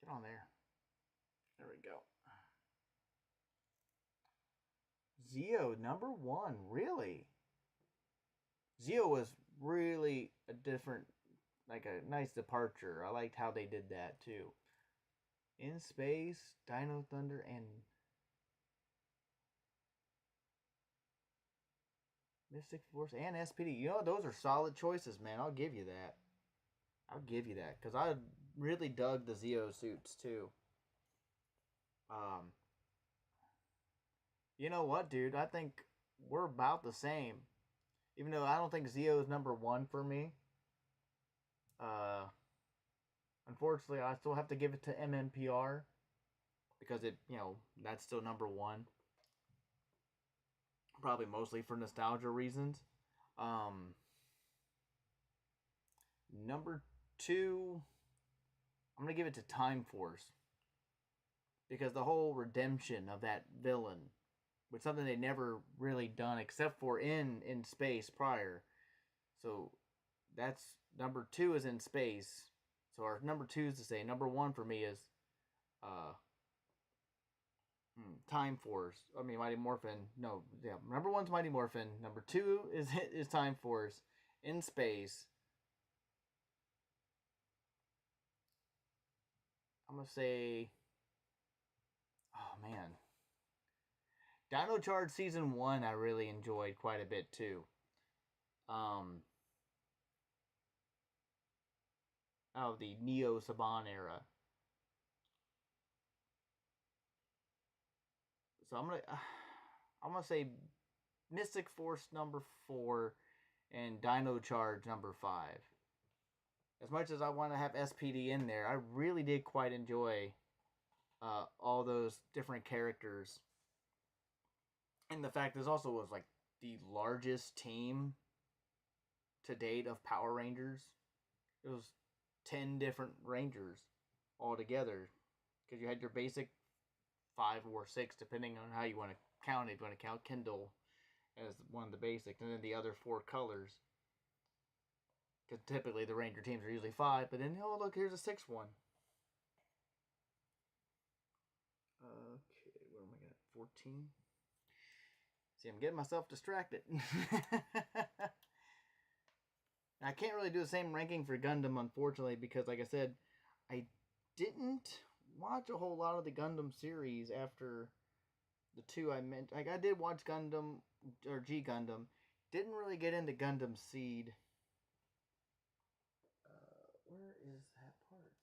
Get on there. There we go. Zeo, number 1. Really? Zeo was really a different, like a nice departure. I liked how they did that too. In Space, Dino Thunder, and Mystic Force, and SPD. Those are solid choices, man. I'll give you that. I'll give you that. Because I really dug the Zeo suits too. You know what, dude? I think we're about the same. Even though I don't think Zeo is number 1 for me. Unfortunately, I still have to give it to MMPR. Because that's still number 1. Probably mostly for nostalgia reasons. Number 2, I'm going to give it to Time Force. Because the whole redemption of that villain was something they never really done except for in Space prior. So that's number 2 is In Space. So our number 2 is to say number 1 for me is Time Force. I mean, Mighty Morphin. No, yeah. Number one's Mighty Morphin. Number two is Time Force in space. I'm gonna say, oh man, Dino Charge season one. I really enjoyed quite a bit too. Um, of the Neo Saban era. So I'm gonna say Mystic Force number 4 and Dino Charge number 5. As much as I want to have SPD in there, I really did quite enjoy all those different characters, and the fact this also was like the largest team to date of Power Rangers. It was 10 different Rangers all together, because you had your basic 5 or 6, depending on how you want to count it. If you want to count Kendall as one of the basics, and then the other 4 colors. Because typically the Ranger teams are usually 5, but then, oh look, here's a 6th one. Okay, where am I at? 14? See, I'm getting myself distracted. I can't really do the same ranking for Gundam, unfortunately, because, like I said, I didn't watch a whole lot of the Gundam series after the 2 I meant. Like, I did watch Gundam, or G Gundam. Didn't really get into Gundam Seed. Where is that part?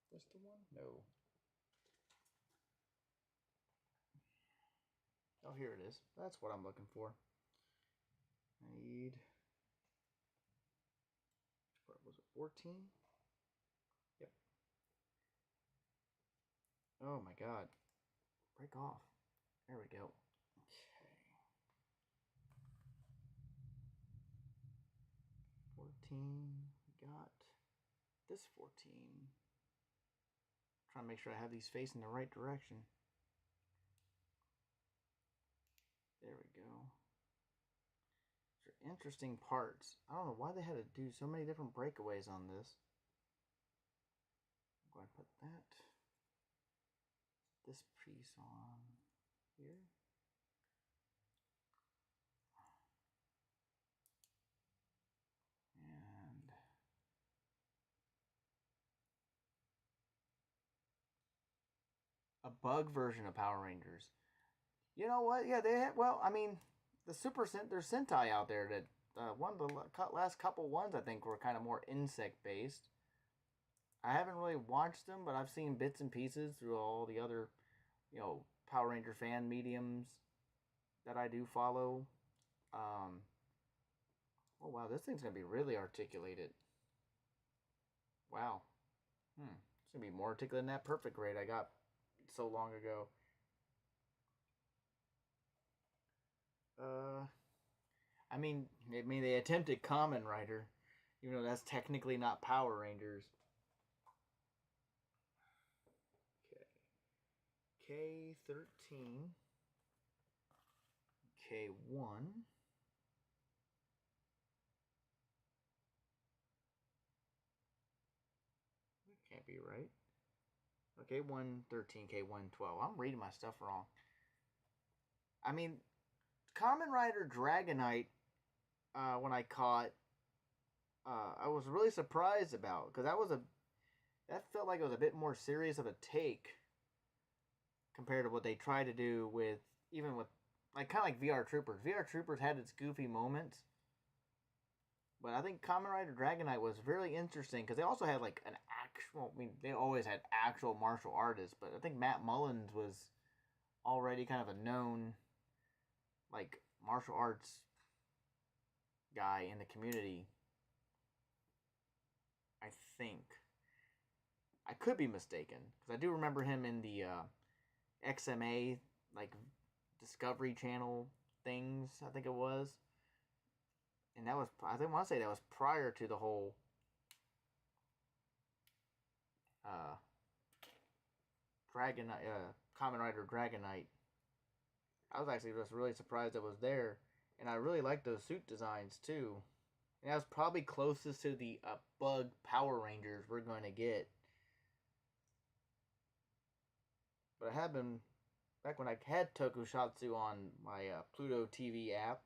What's the one? No. Oh, here it is. That's what I'm looking for. I need... What was it? 14? Yep. Oh my god. Break off. There we go. Okay. 14. We got this 14. Trying to make sure I have these facing the right direction. There we go. These are interesting parts. I don't know why they had to do so many different breakaways on this. I'm going to put this piece on here. And a bug version of Power Rangers. You know what? Yeah, they had. Well, I mean, there's Sentai out there that one of the last couple ones I think were kind of more insect based. I haven't really watched them, but I've seen bits and pieces through all the other, Power Ranger fan mediums that I do follow. Oh wow, this thing's gonna be really articulated. Wow. It's gonna be more articulate than that perfect grade I got so long ago. I mean, they attempted Kamen Rider, even though that's technically not Power Rangers. Okay, K13, K1. That can't be right. Okay, K113, K112. I'm reading my stuff wrong. I mean, Kamen Rider Dragonite, when I caught, I was really surprised about, because that felt like it was a bit more serious of a take compared to what they tried to do with, even with, like, kind of like VR Troopers. VR Troopers had its goofy moments, but I think Kamen Rider Dragonite was really interesting, because they also had, like, an actual, I mean, they always had actual martial artists, but I think Matt Mullins was already kind of a known, like, martial arts guy in the community. I think. I could be mistaken, because I do remember him in the XMA, like, Discovery Channel things, I think it was. And that was, I want to say that was prior to the whole Kamen Rider Dragonite. I was actually just really surprised it was there, and I really liked those suit designs too. And that was probably closest to the Bug Power Rangers we're going to get. But I have been back when I had Tokusatsu on my Pluto TV app,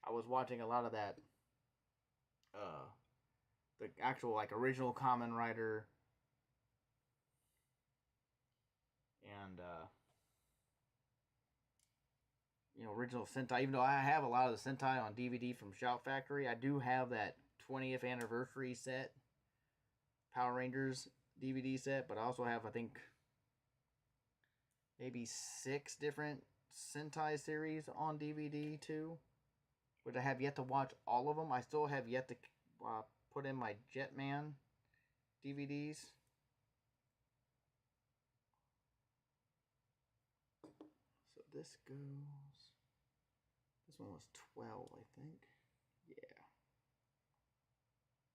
I was watching a lot of that. The actual like original Kamen Rider and original Sentai. Even though I have a lot of the Sentai on DVD from Shout Factory, I do have that 20th anniversary set, Power Rangers DVD set. But I also have, I think, maybe 6 different Sentai series on DVD too, which I have yet to watch all of them. I still have yet to put in my Jetman DVDs. So this goes. This one was 12, I think. Yeah.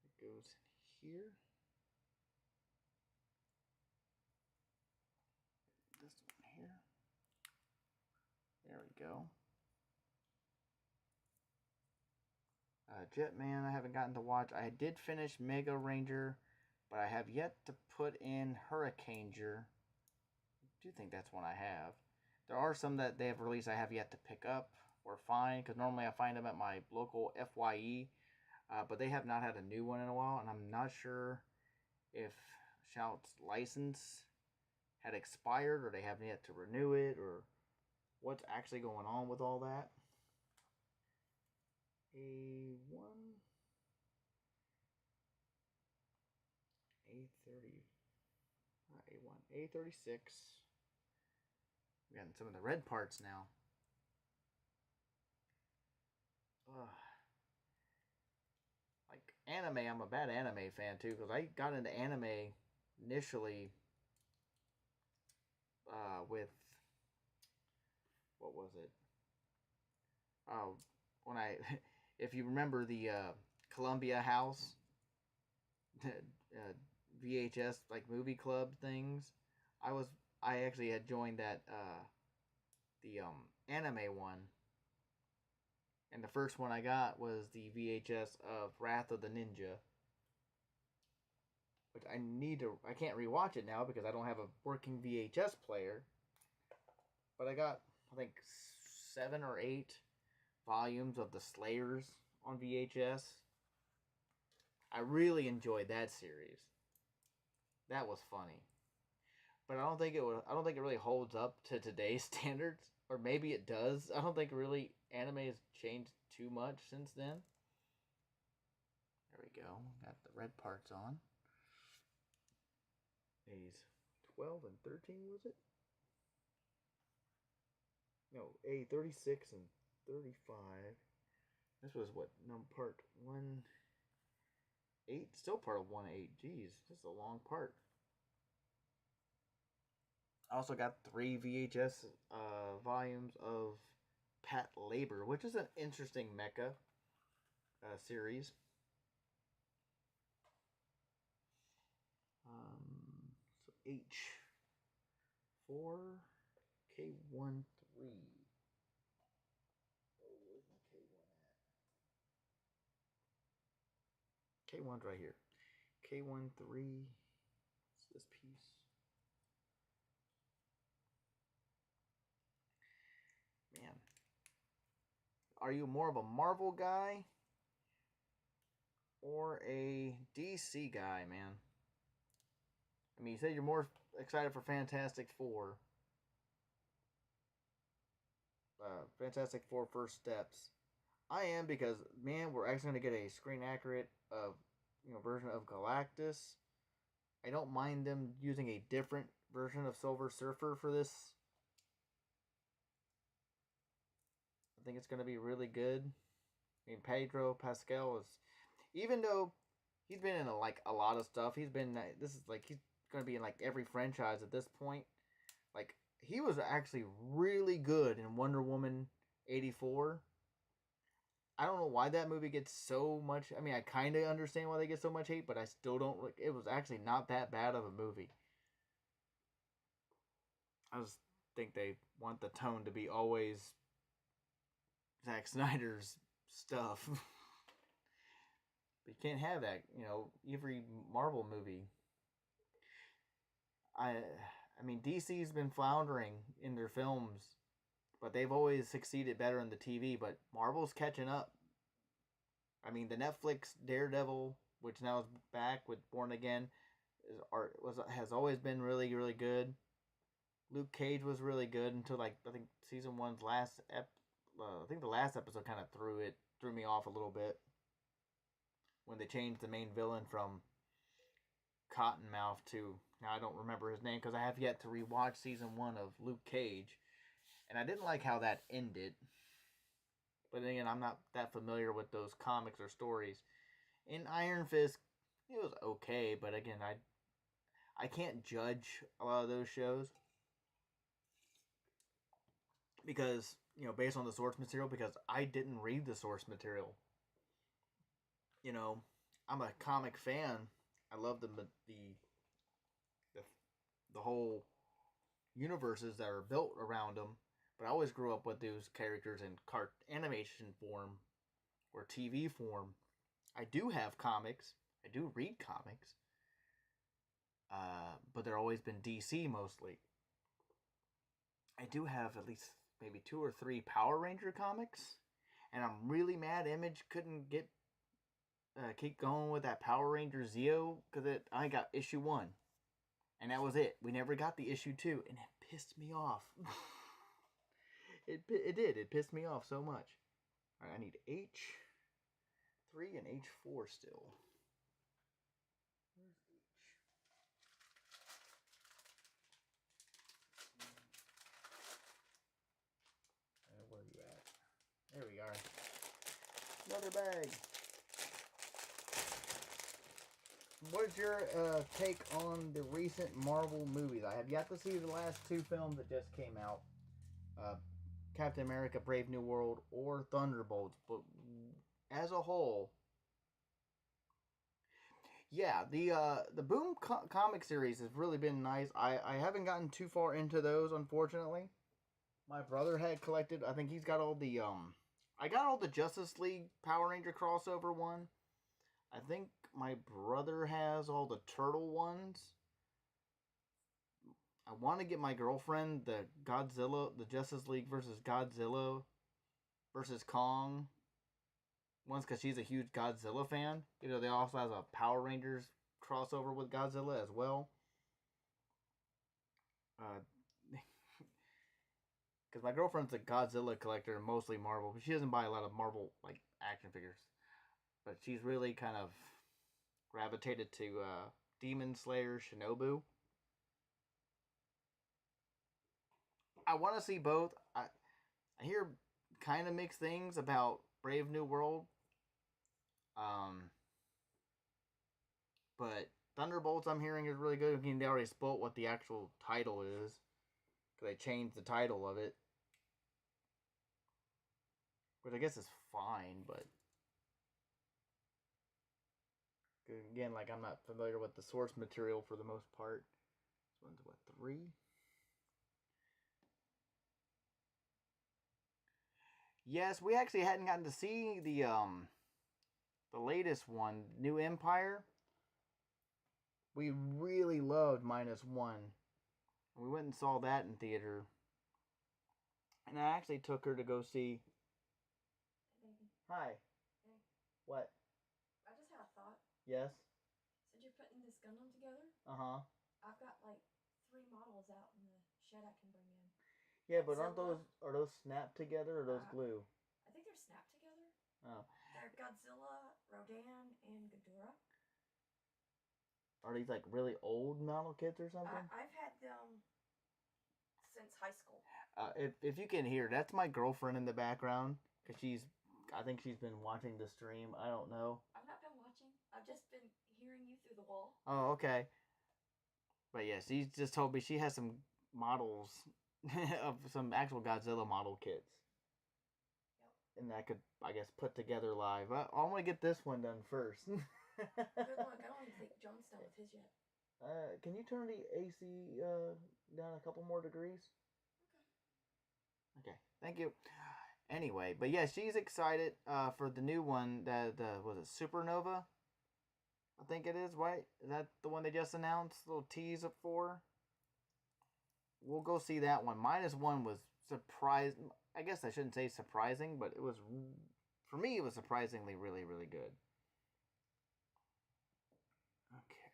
It goes in here. This one here. There we go. Jetman, I haven't gotten to watch. I did finish Mega Ranger, but I have yet to put in Hurricaneger. I do think that's one I have. There are some that they have released I have yet to pick up or find, because normally I find them at my local FYE, but they have not had a new one in a while, and I'm not sure if Shout's license had expired or they haven't yet to renew it, or what's actually going on with all that. A1, A30, A1, A36. We're getting some of the red parts now. Like anime, I'm a bad anime fan too, because I got into anime initially with, what was it? When I, if you remember the Columbia House VHS like movie club things, I actually had joined that the anime one, and the first one I got was the VHS of Wrath of the Ninja, which I can't rewatch it now because I don't have a working VHS player, but I got, I think, 7 or 8 volumes of the Slayers on VHS. I really enjoyed that series. That was funny, but I don't think it really holds up to today's standards, or maybe it does. I don't think really anime has changed too much since then. There we go. Got the red parts on. These 12 and 13, was it? No, A36 and 35. This was what, part 1/8? Still part of 1/8. Jeez, this is a long part. I also got 3 VHS volumes of Pat Labor, which is an interesting mecha series. So H4, K13. Oh, where's my K1 at? K1's right here. K13. What's this piece? Man. Are you more of a Marvel guy or a DC guy, man? I mean, you said you're more excited for Fantastic Four. Fantastic Four First Steps. I am, because, man, we're actually going to get a screen accurate version of Galactus. I don't mind them using a different version of Silver Surfer for this. I think it's going to be really good. I mean, Pedro Pascal is, even though he's been in a lot of stuff, he's going to be in like every franchise at this point. Like, he was actually really good in Wonder Woman 84. I don't know why that movie gets so much. I mean, I kind of understand why they get so much hate, but I still don't. It was actually not that bad of a movie. I just think they want the tone to be always Zack Snyder's stuff. But you can't have that, every Marvel movie. I mean, DC's been floundering in their films, but they've always succeeded better in the TV. But Marvel's catching up. I mean, the Netflix Daredevil, which now is back with Born Again, has always been really, really good. Luke Cage was really good until I think season one's last I think the last episode kind of threw me off a little bit when they changed the main villain from Cottonmouth to, now I don't remember his name because I have yet to rewatch season one of Luke Cage, and I didn't like how that ended. But then again, I'm not that familiar with those comics or stories. In Iron Fist, it was okay, but again, I can't judge a lot of those shows because, based on the source material, because I didn't read the source material. I'm a comic fan. I love the whole universes that are built around them, but I always grew up with those characters in animation form or TV form. I do have comics. I do read comics. But they're always been DC mostly. I do have at least maybe 2 or 3 Power Ranger comics, and I'm really mad Image couldn't keep going with that Power Ranger Zeo because I got issue 1, and that was it. We never got the issue 2, and it pissed me off. It did. It pissed me off so much. All right, I need H3 and H4 still. Where's H? Where are you at? There we are. Another bag. What is your take on the recent Marvel movies? I have yet to see the last 2 films that just came out. Captain America Brave New World or Thunderbolts. But as a whole, yeah, the Boom comic series has really been nice. I haven't gotten too far into those, unfortunately. My brother had collected, I think he's got all the, I got all the Justice League Power Ranger crossover one. I think my brother has all the Turtle ones. I want to get my girlfriend the Justice League versus Godzilla versus Kong ones because she's a huge Godzilla fan. They also has a Power Rangers crossover with Godzilla as well. Because my girlfriend's a Godzilla collector and mostly Marvel, but she doesn't buy a lot of Marvel action figures. But she's really kind of gravitated to Demon Slayer Shinobu. I want to see both. I hear kind of mixed things about Brave New World. But Thunderbolts I'm hearing is really good. I mean, they already spoke what the actual title is. Because they changed the title of it. Which I guess is fine, but... Again, I'm not familiar with the source material for the most part. This one's what, 3? Yes, we actually hadn't gotten to see the latest one, New Empire. We really loved -1. We went and saw that in theater. And I actually took her to go see... Hey, baby. Hi. Hey. What? I just had a thought. Yes? Said you're putting this Gundam together? Uh-huh. I've got 3 models out in the shed I can bring in. Yeah, but are those snapped together or those glue? I think they're snapped together. Oh. They're Godzilla, Rodan, and Ghidorah. Are these really old model kits or something? I've had them since high school. If you can hear, that's my girlfriend in the background. Because I think she's been watching the stream. I don't know. I've not been watching. I've just been hearing you through the wall. Oh, okay. But yeah, she just told me she has some models of some actual Godzilla model kits. Yep. And I could, I guess, put together live. I want to get this one done first. Good luck. I don't even think John's done with his yet. Can you turn the AC down a couple more degrees? Okay, thank you. Anyway, but yeah, she's excited for the new one. Was it Supernova? I think it is, right? Is that the one they just announced? A little tease up for? we'll go see that one. -1 was surprise. I guess I shouldn't say surprising, but it was, for me, it was surprisingly really, really good. Okay,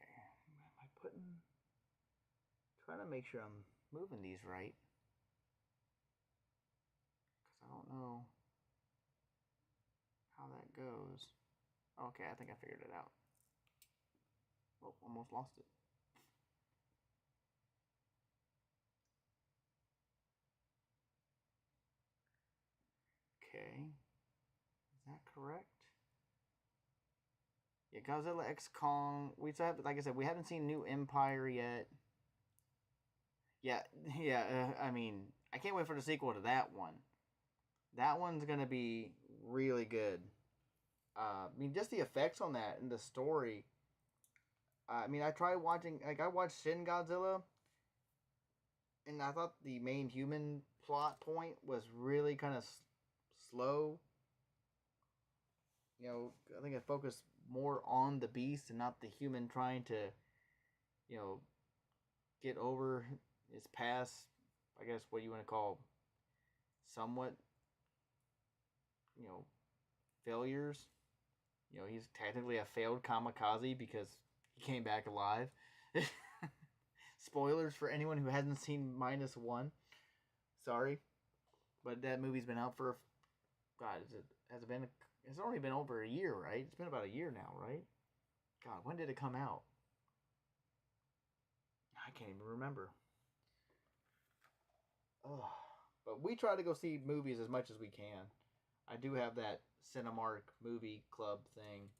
am I putting? Trying to make sure I'm moving these right, because I don't know how that goes. Okay, I think I figured it out. Oh, almost lost it. Okay, is that correct? Yeah, Godzilla X Kong. We still have, like I said, we haven't seen New Empire yet. Yeah, yeah. I mean, I can't wait for the sequel to that one. That one's gonna be really good. I mean, just the effects on that and the story. I mean, I tried watching, like, I watched Shin Godzilla, and I thought the main human plot point was really kind of slow. You know, I think it focused more on the beast and not the human trying to, you know, get over his past, I guess what you want to call somewhat, you know, failures. You know, he's technically a failed kamikaze because he came back alive. Spoilers for anyone who hasn't seen -1. Sorry. But that movie's been out for, God, has it been, it's already been over a year, right? It's been about a year now, right? God, when did it come out? I can't even remember. Oh, but we try to go see movies as much as we can. I do have that Cinemark movie club thing.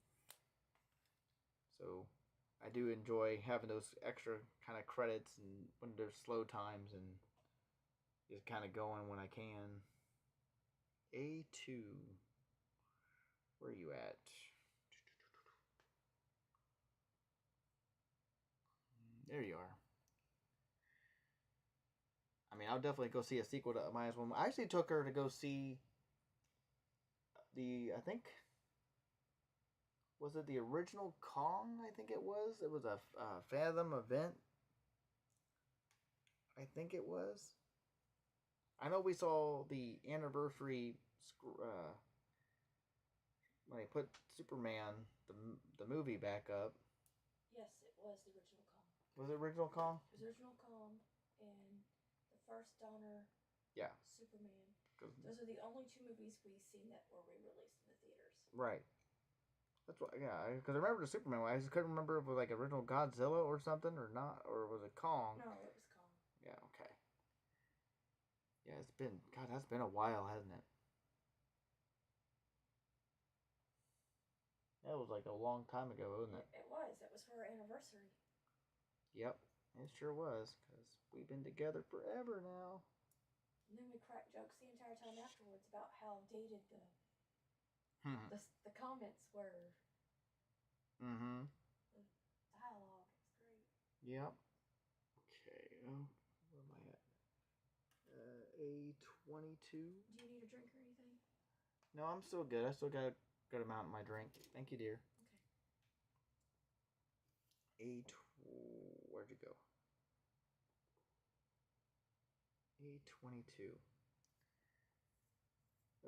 So I do enjoy having those extra kind of credits and when there's slow times and just kind of going when I can. A2. Where are you at? There you are. I mean, I'll definitely go see a sequel to -1. I actually took her to go see I think, was it the original Kong? I think it was. It was a Fathom event. I think it was. I know we saw the anniversary when they put Superman, the movie, back up. Yes, it was the original Kong. Was it original Kong? It was original Kong and the first Donner. Yeah. Superman. Those are the only two movies we've seen that were re-released in the theaters. Right. That's what. Yeah, because I remember the Superman one. I just couldn't remember if it was like original Godzilla or something or not, or was it Kong? No, it was Kong. Yeah. Okay. Yeah, it's been, God, that's been a while, hasn't it? That was like a long time ago, wasn't it? It was. It was for our anniversary. Yep, it sure was, because we've been together forever now. And then we cracked jokes the entire time afterwards about how dated the comments were. Mm-hmm. The dialogue. It's great. Yep. Okay. Where am I at? A22. Do you need a drink or anything? No, I'm still good. I still got a good amount in my drink. Thank you, dear. Okay. Where'd you go? A22.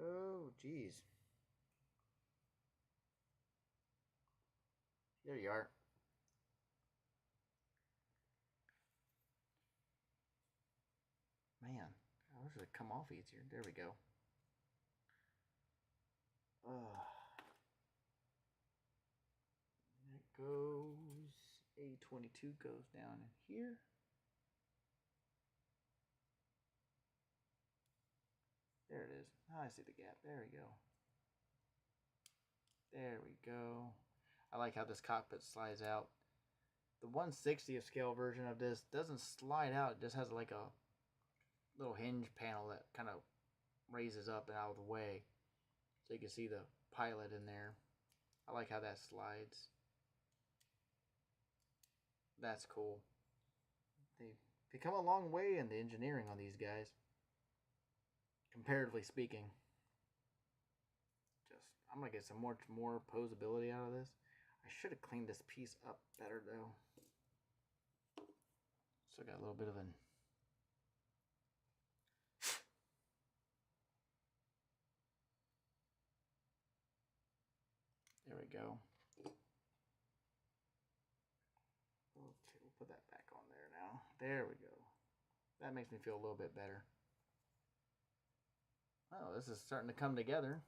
Oh, geez. There you are. Man, I wish it would come off easier. There we go. That goes, A22 goes down in here. There it is. Now I see the gap. There we go. There we go. I like how this cockpit slides out. The 1/60th scale version of this doesn't slide out. It just has like a little hinge panel that kind of raises up and out of the way. So you can see the pilot in there. I like how that slides. That's cool. They come a long way in the engineering on these guys. Comparatively speaking. I'm going to get some more posability out of this. I should have cleaned this piece up better though. Still got a little bit of an go. Okay, we'll put that back on there now. There we go. That makes me feel a little bit better. Oh, this is starting to come together.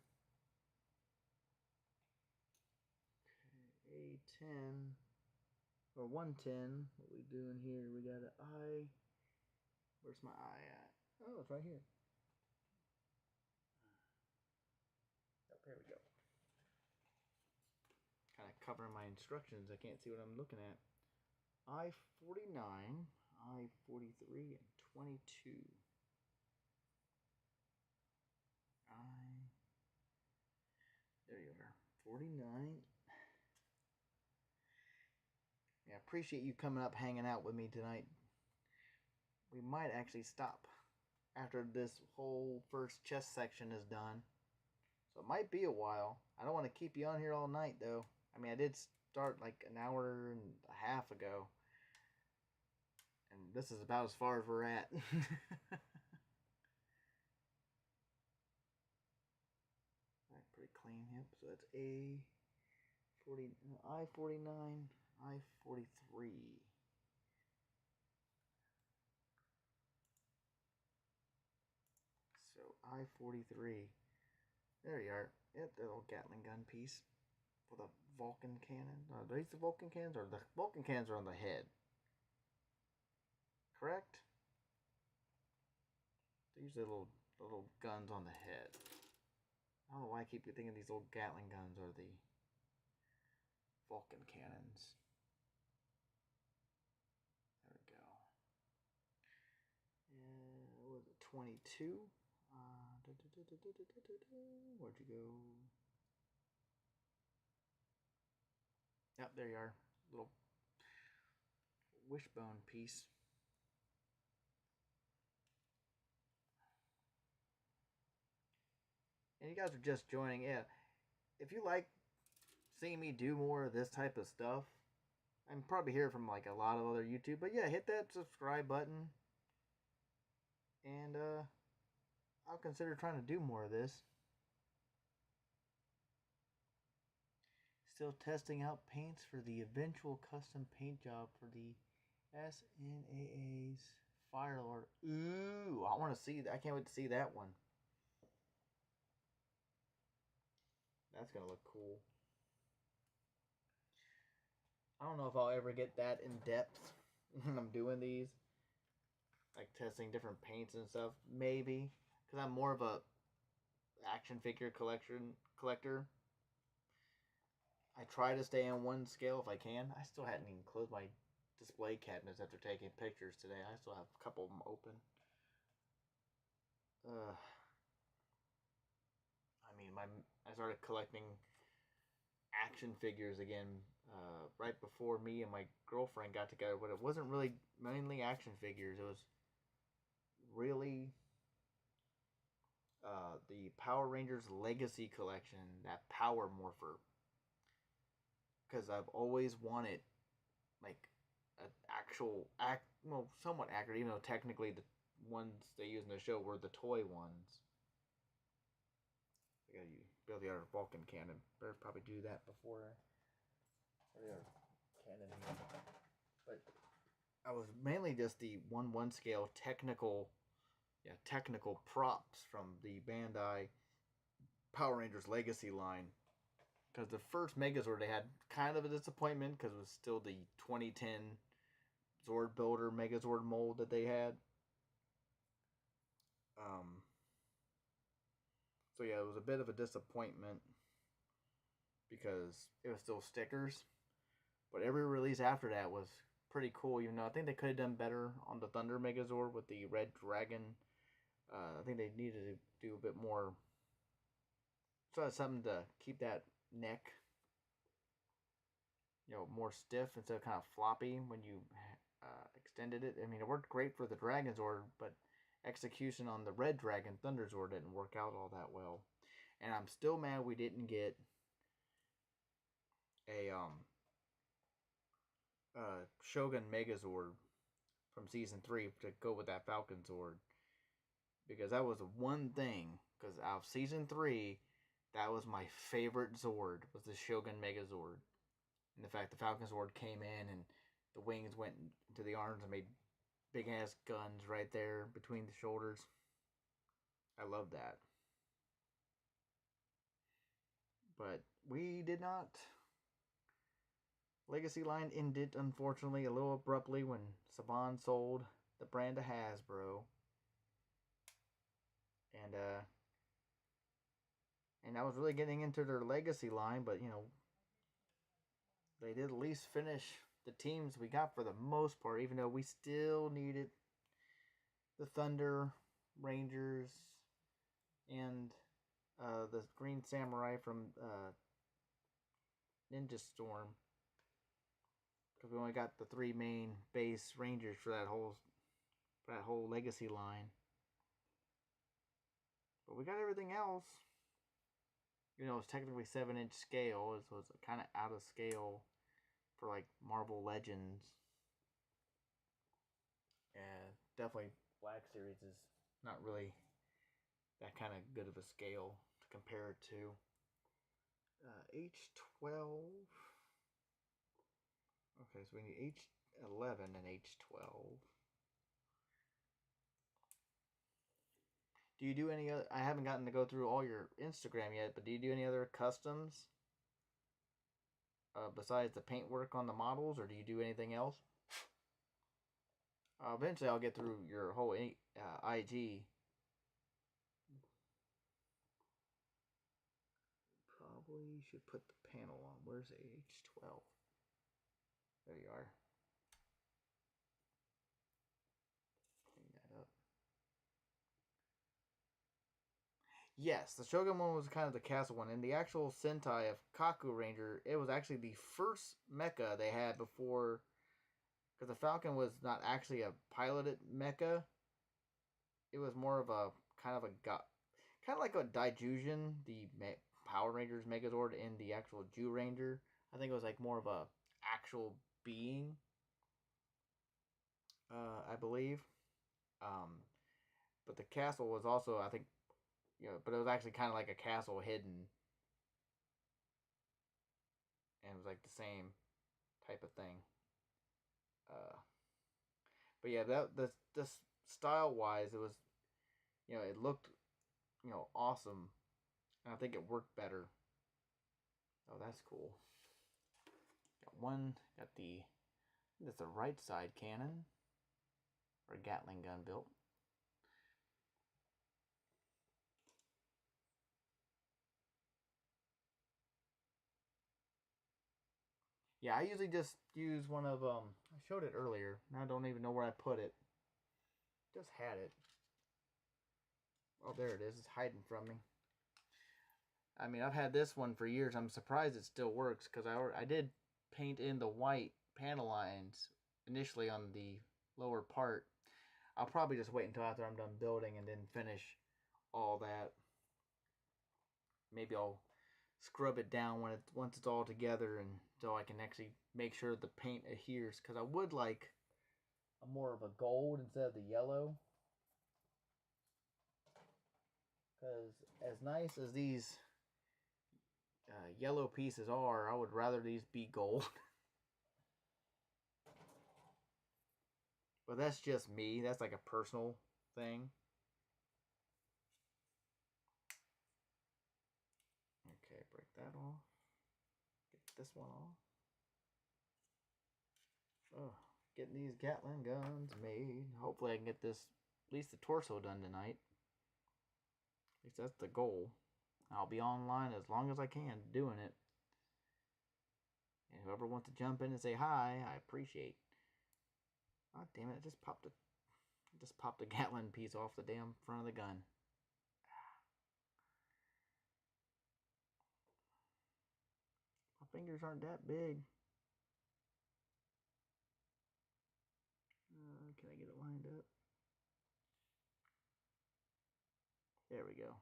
Okay, A10 or 110. What we doing here? We got an I. Where's my I at? Oh, it's right here. Oh, there we go. Kind of covering my instructions. I can't see what I'm looking at. I-49, I-43, and 22. There you are. 49. Yeah, appreciate you coming up, hanging out with me tonight. We might actually stop after this whole first chest section is done. So it might be a while. I don't want to keep you on here all night, though. I mean, I did start like an hour and a half ago. And this is about as far as we're at. Alright, pretty clean. Yep, so that's A40, I-49, I-43. So I-43. There you are. Yep, the little Gatling gun piece for the Vulcan cannon. Are these the Vulcan cannons? Or the Vulcan cannons are on the head? Correct? They're usually the little guns on the head. I don't know why I keep thinking these little Gatling guns are the Vulcan cannons. There we go. And what was it? 22. Where'd you go? Yep, there you are. Little wishbone piece. And you guys are just joining. Yeah, if you like seeing me do more of this type of stuff, I'm probably hearing from like a lot of other YouTube. But yeah, hit that subscribe button, and I'll consider trying to do more of this. Still testing out paints for the eventual custom paint job for the SNAA's Fire Lord. Ooh, I want to see that. I can't wait to see that one. That's going to look cool. I don't know if I'll ever get that in depth when I'm doing these. Like testing different paints and stuff. Maybe. Because I'm more of a action figure collector. I try to stay on one scale if I can. I still hadn't even closed my display cabinets after taking pictures today. I still have a couple of them open. I mean, I started collecting action figures again right before me and my girlfriend got together, but it wasn't really mainly action figures. It was really the Power Rangers Legacy Collection, that Power Morpher. Because I've always wanted like an actual somewhat accurate, even though technically the ones they use in the show were the toy ones. I gotta build the other Vulcan cannon. Better probably do that before the other cannon here. But I was mainly just the 1/1 scale technical props from the Bandai Power Rangers Legacy line. Because the first Megazord they had kind of a disappointment because it was still the 2010 Zord Builder Megazord mold that they had. So yeah, it was a bit of a disappointment because it was still stickers. But every release after that was pretty cool. Even though I think they could have done better on the Thunder Megazord with the Red Dragon. I think they needed to do a bit more. So something to keep that neck, more stiff instead of kind of floppy when you extended it. I mean, it worked great for the Dragon Zord, but execution on the Red Dragon Thunder Zord didn't work out all that well. And I'm still mad we didn't get a Shogun Megazord from Season 3 to go with that Falcon Zord. Because that was one thing. Because out of Season 3, that was my favorite Zord, was the Shogun Megazord. And the fact the Falcon Zord came in and the wings went into the arms and made big ass guns right there between the shoulders. I love that. But we did not. Legacy line ended, unfortunately, a little abruptly when Saban sold the brand to Hasbro. And I was really getting into their legacy line, but they did at least finish the teams we got for the most part, even though we still needed the Thunder Rangers and the Green Samurai from Ninja Storm, because we only got the 3 main base Rangers for that whole legacy line. But we got everything else. It's technically 7-inch scale, so it's kind of out of scale for like Marvel Legends. And definitely Black Series is not really that kind of good of a scale to compare it to. H12. Okay, so we need H11 and H12. Do you do any other? I haven't gotten to go through all your Instagram yet, but do you do any other customs besides the paintwork on the models, or do you do anything else? Eventually, I'll get through your whole IG. Probably should put the panel on. Where's H12? There you are. Clean that up. Yes, the Shogun one was kind of the castle one. And the actual Sentai of Kaku Ranger, it was actually the first mecha they had before. Because the Falcon was not actually a piloted mecha. It was more of a kind of like a Daijujin, the Power Rangers Megazord, in the actual Jew Ranger. I think it was like more of a actual being. I believe. But the castle was also, I think, but it was actually kind of like a castle hidden. And it was like the same type of thing. But yeah, the style wise, it was, it looked, awesome. And I think it worked better. Oh, that's cool. Got the right side cannon. Or Gatling gun built. Yeah, I usually just use one of, I showed it earlier. Now I don't even know where I put it. Just had it. Oh, there it is. It's hiding from me. I mean, I've had this one for years. I'm surprised it still works, because I did paint in the white panel lines initially on the lower part. I'll probably just wait until after I'm done building and then finish all that. Maybe I'll scrub it down once it's all together, and so I can actually make sure the paint adheres, because I would like more of a gold instead of the yellow. Because as nice as these yellow pieces are, I would rather these be gold. But that's just me. That's like a personal thing. Okay, break that off. Get this one off. Oh, getting these Gatling guns made. Hopefully I can get this, at least the torso, done tonight. At least that's the goal. I'll be online as long as I can doing it. And whoever wants to jump in and say hi, I appreciate. Oh, damn it, I just popped a Gatling piece off the damn front of the gun. My fingers aren't that big. Can I get it lined up? There we go.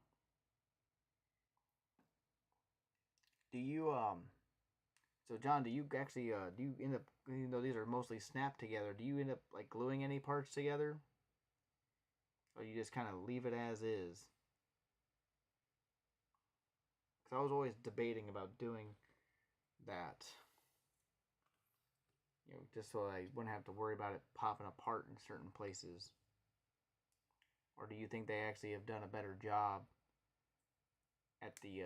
Do you, so John, do you actually, do you end up, even though these are mostly snapped together, do you end up like gluing any parts together? Or you just kind of leave it as is? Because I was always debating about doing that. You know, just so I wouldn't have to worry about it popping apart in certain places. Or do you think they actually have done a better job at the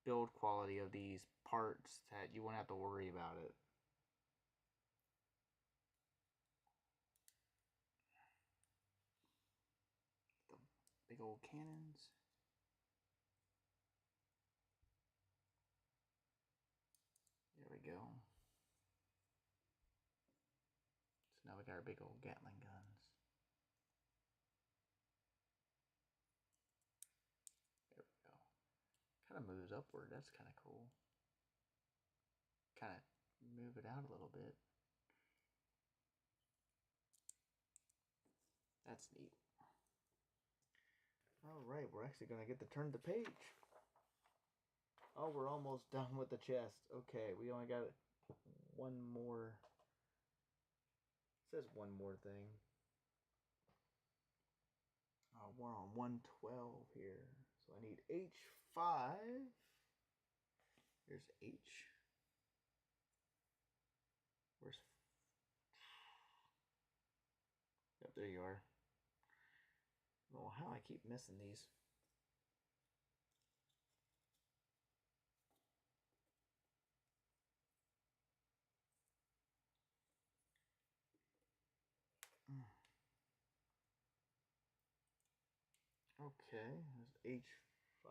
build quality of these parts that you won't have to worry about it? The big old cannons. There we go. So now we got our big old Gatling guns. There we go. Kind of moves upward. That's kind of cool. Kind of move it out a little bit. That's neat. Alright, we're actually going to get to turn the page. Oh, we're almost done with the chest. Okay, we only got one more. It says one more thing. We're on 112 here. So I need H5. Here's H. Where's... Yep, there you are. Oh, how I keep missing these. Okay, there's H5.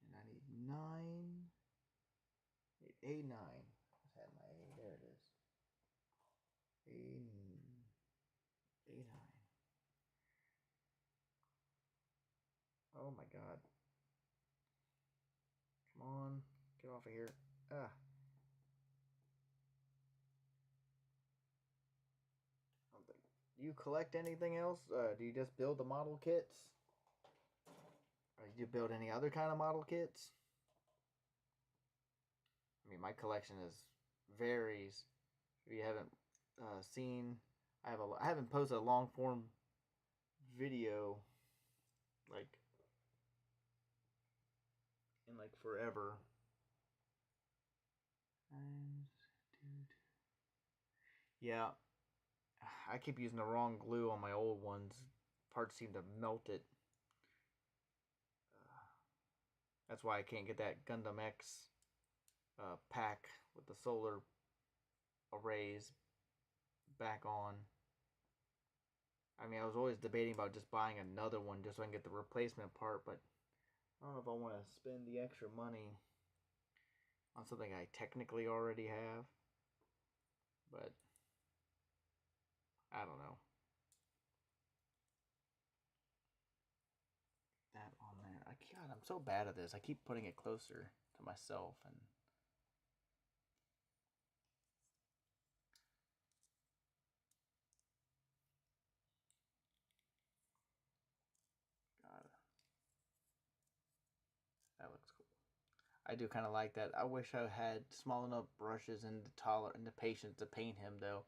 And I need 9. I need A9. Just had my A. There it is. A9. Oh my god. Come on. Get off of here. Ah. Do you collect anything else? Do you just build the model kits? Or do you build any other kind of model kits? I mean, my collection varies. If you haven't seen, I haven't posted a long form video like in like forever. Yeah, I keep using the wrong glue on my old ones. Parts seem to melt it. That's why I can't get that Gundam X pack with the solar arrays back on. I mean, I was always debating about just buying another one just so I can get the replacement part, but I don't know if I want to spend the extra money on something I technically already have. But I don't know. That on there. God, I'm so bad at this. I keep putting it closer to myself and God, that looks cool. I do kind of like that. I wish I had small enough brushes and the patience to paint him though.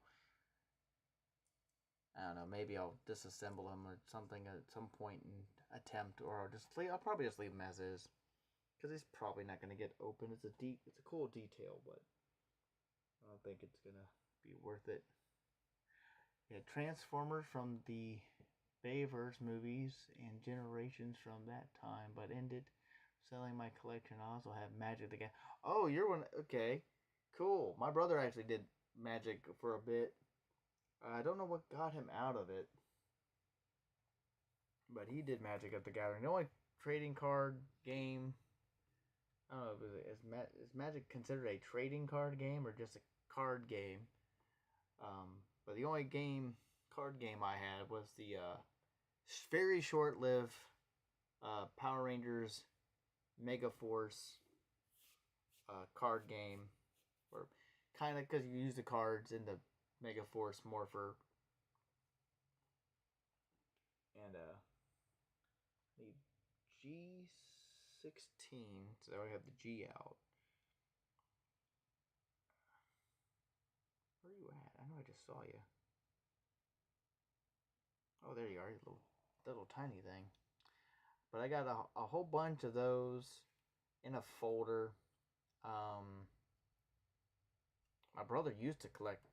I don't know. Maybe I'll disassemble him or something at some point and attempt, or I'll probably just leave him as is, because he's probably not going to get open. It's a cool detail, but I don't think it's gonna be worth it. Yeah, Transformers from the Bayverse movies and generations from that time, but ended selling my collection. I also have Magic the Gathering. Oh, you're one. Okay, cool. My brother actually did Magic for a bit. I don't know what got him out of it, but he did Magic at the Gathering. The only trading card game. I don't know. Is Magic considered a trading card game or just a card game? But the only card game I had was the very short-lived Power Rangers Mega Force card game, or kind of because you use the cards in the Mega Force Morpher, and the G16. So I have the G out. Where are you at? I know I just saw you. Oh, there you are, you little tiny thing. But I got a whole bunch of those in a folder. My brother used to collect.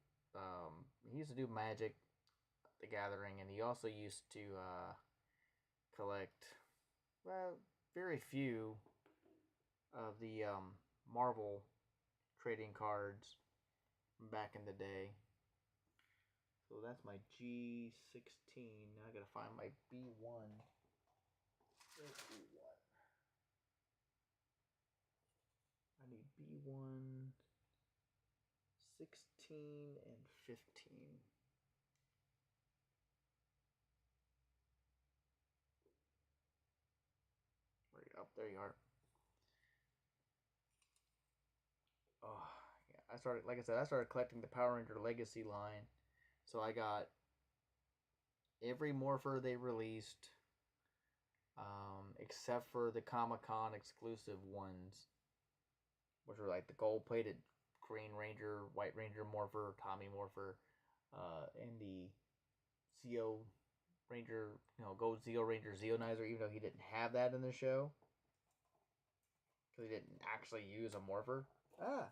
He used to do Magic the Gathering, and he also used to collect, well, very few of the Marvel trading cards back in the day. So that's my G16. Now I gotta find my B1. Where's B1? I need B1, 16, and 15. Where are you? Up there you are. Oh, yeah. I started collecting the Power Ranger Legacy line. So I got every morpher they released, except for the Comic-Con exclusive ones, which were like the gold-plated Green Ranger, White Ranger morpher, Tommy morpher, and the Zeo Ranger, Gold Zeo Ranger Zeonizer, even though he didn't have that in the show. Because he didn't actually use a morpher. Ah!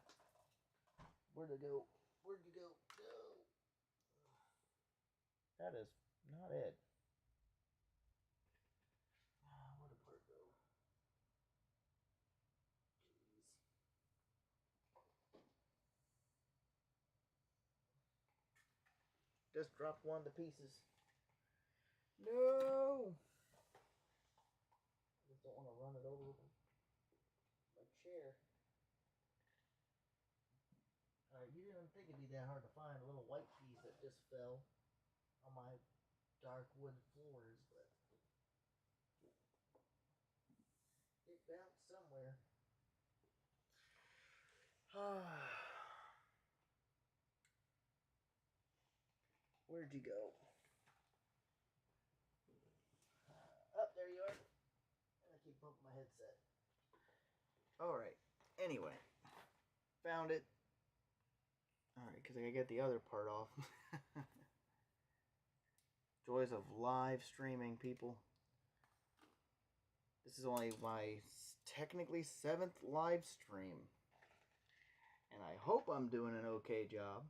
Where'd it go? Where'd you go? No! That is not it. Where'd the part go? Jeez. Just dropped one to pieces. No! I just don't want to run it over my chair. Alright, you didn't think it'd be that hard to find a little white piece that just fell on my dark wood floors, but it bounced somewhere. Where'd you go? Up there you are. I keep bumping my headset. Alright. Anyway. Found it. Alright, because I gotta get the other part off. Joys of live streaming, people. This is only my technically 7th live stream. And I hope I'm doing an okay job.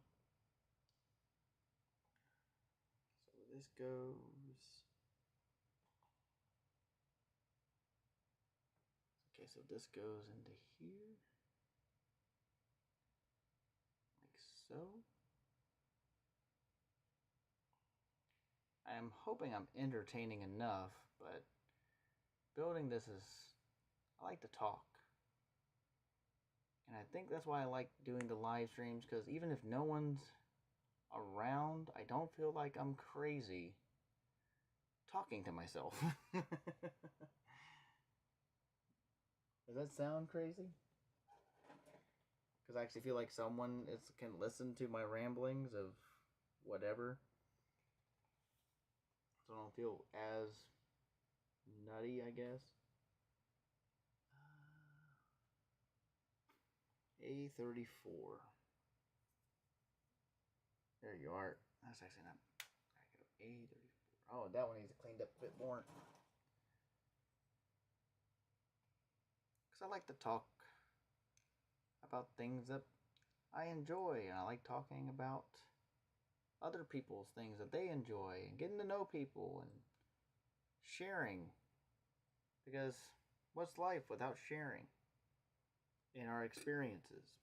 So this goes... Okay, so this goes into here. Like so. I'm hoping I'm entertaining enough, but building this is... I like to talk. And I think that's why I like doing the live streams, because even if no one's around, I don't feel like I'm crazy talking to myself. Does that sound crazy? Because I actually feel like someone can listen to my ramblings of whatever. So I don't feel as nutty, I guess. A34. There you are. That's actually not... There you go. A34. Oh, that one needs to cleaned up a bit more. Because I like to talk about things that I enjoy. And I like talking about other people's things that they enjoy. And getting to know people and sharing. Because what's life without sharing in our experiences?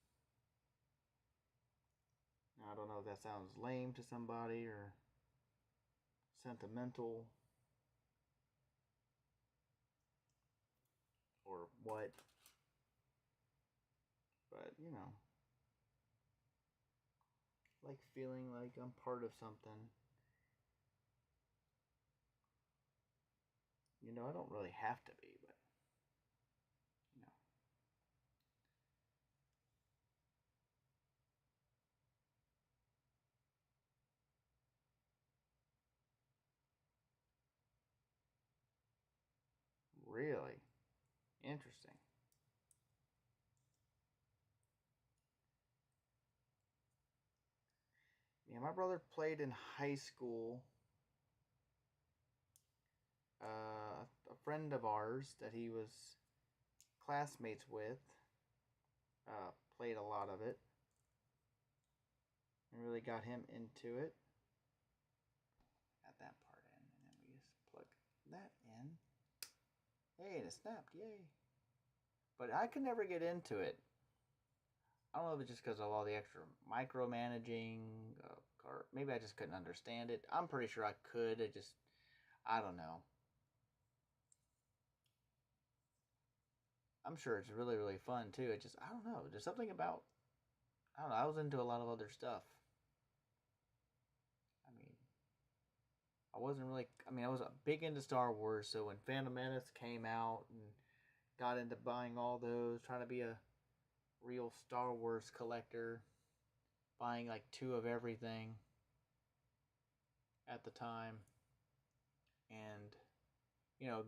Now, I don't know if that sounds lame to somebody or sentimental or what, but like feeling like I'm part of something. I don't really have to be, but really interesting. Yeah, my brother played in high school. friend of ours that he was classmates with played a lot of it and really got him into it. Got that part in, and then we just plug that in. Hey, and it snapped, yay. But I could never get into it. I don't know if it's just because of all the extra micromanaging, or maybe I just couldn't understand it. I'm pretty sure I could, I don't know. I'm sure it's really, really fun too. I don't know. There's something about, I don't know, I was into a lot of other stuff. I was big into Star Wars, so when Phantom Menace came out and got into buying all those, trying to be a real Star Wars collector, buying like 2 of everything at the time, and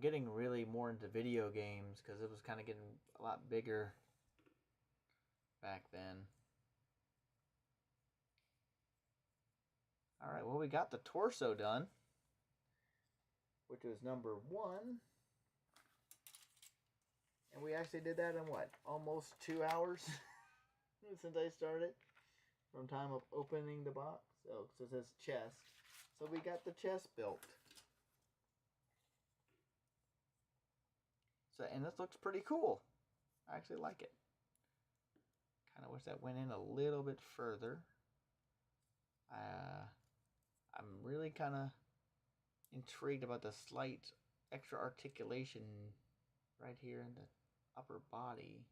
getting really more into video games because it was kind of getting a lot bigger back then. Alright, well, we got the torso done, which was number 1. And we actually did that in what? Almost 2 hours since I started. From time of opening the box. So it says chest. So we got the chest built. And this looks pretty cool. I actually like it. Kind of wish that went in a little bit further. I'm really kind of intrigued about the slight extra articulation right here in the upper body.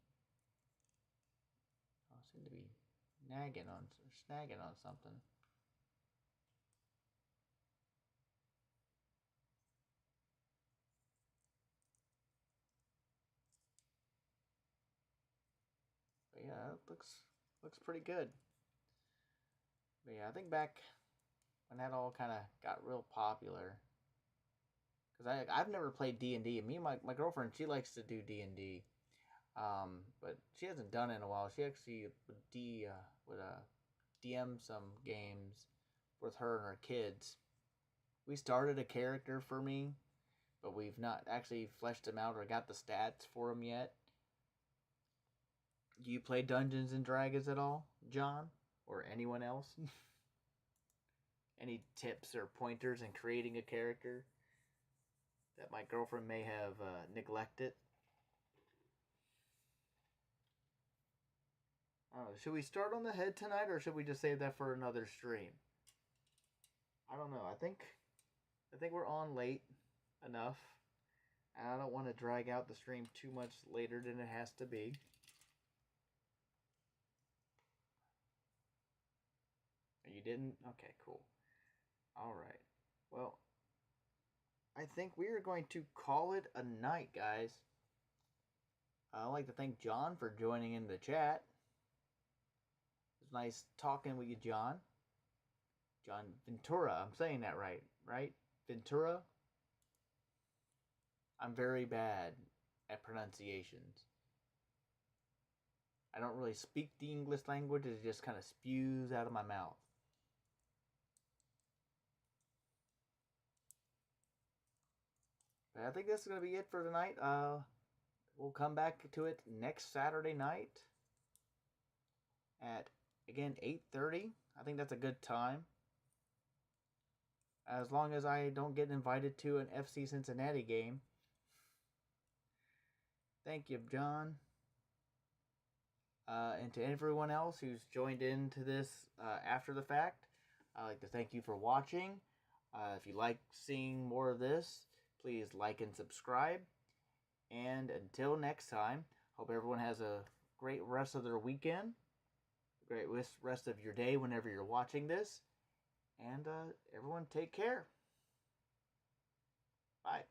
I seem to be snagging on something. But yeah, it looks pretty good. But yeah, I think back when that all kind of got real popular, because I've never played D&D, and me and my girlfriend, she likes to do D&D, but she hasn't done it in a while. She actually would DM some games with her and her kids. We started a character for me, but we've not actually fleshed him out or got the stats for him yet. Do you play Dungeons and Dragons at all, John? Or anyone else? Any tips or pointers in creating a character that my girlfriend may have neglected? I don't know. Should we start on the head tonight, or should we just save that for another stream? I don't know. I think we're on late enough, and I don't want to drag out the stream too much later than it has to be. You didn't? Okay, cool. Alright. Well, I think we are going to call it a night, guys. I'd like to thank John for joining in the chat. It was nice talking with you, John. John Ventura. I'm saying that right? Ventura? I'm very bad at pronunciations. I don't really speak the English language. It just kind of spews out of my mouth. But I think this is going to be it for tonight. We'll come back to it next Saturday night at, again, 8:30. I think that's a good time. As long as I don't get invited to an FC Cincinnati game. Thank you, John. And to everyone else who's joined into this after the fact, I'd like to thank you for watching. If you like seeing more of this, please like and subscribe. And until next time, hope everyone has a great rest of their weekend. A great rest of your day whenever you're watching this. And everyone take care. Bye.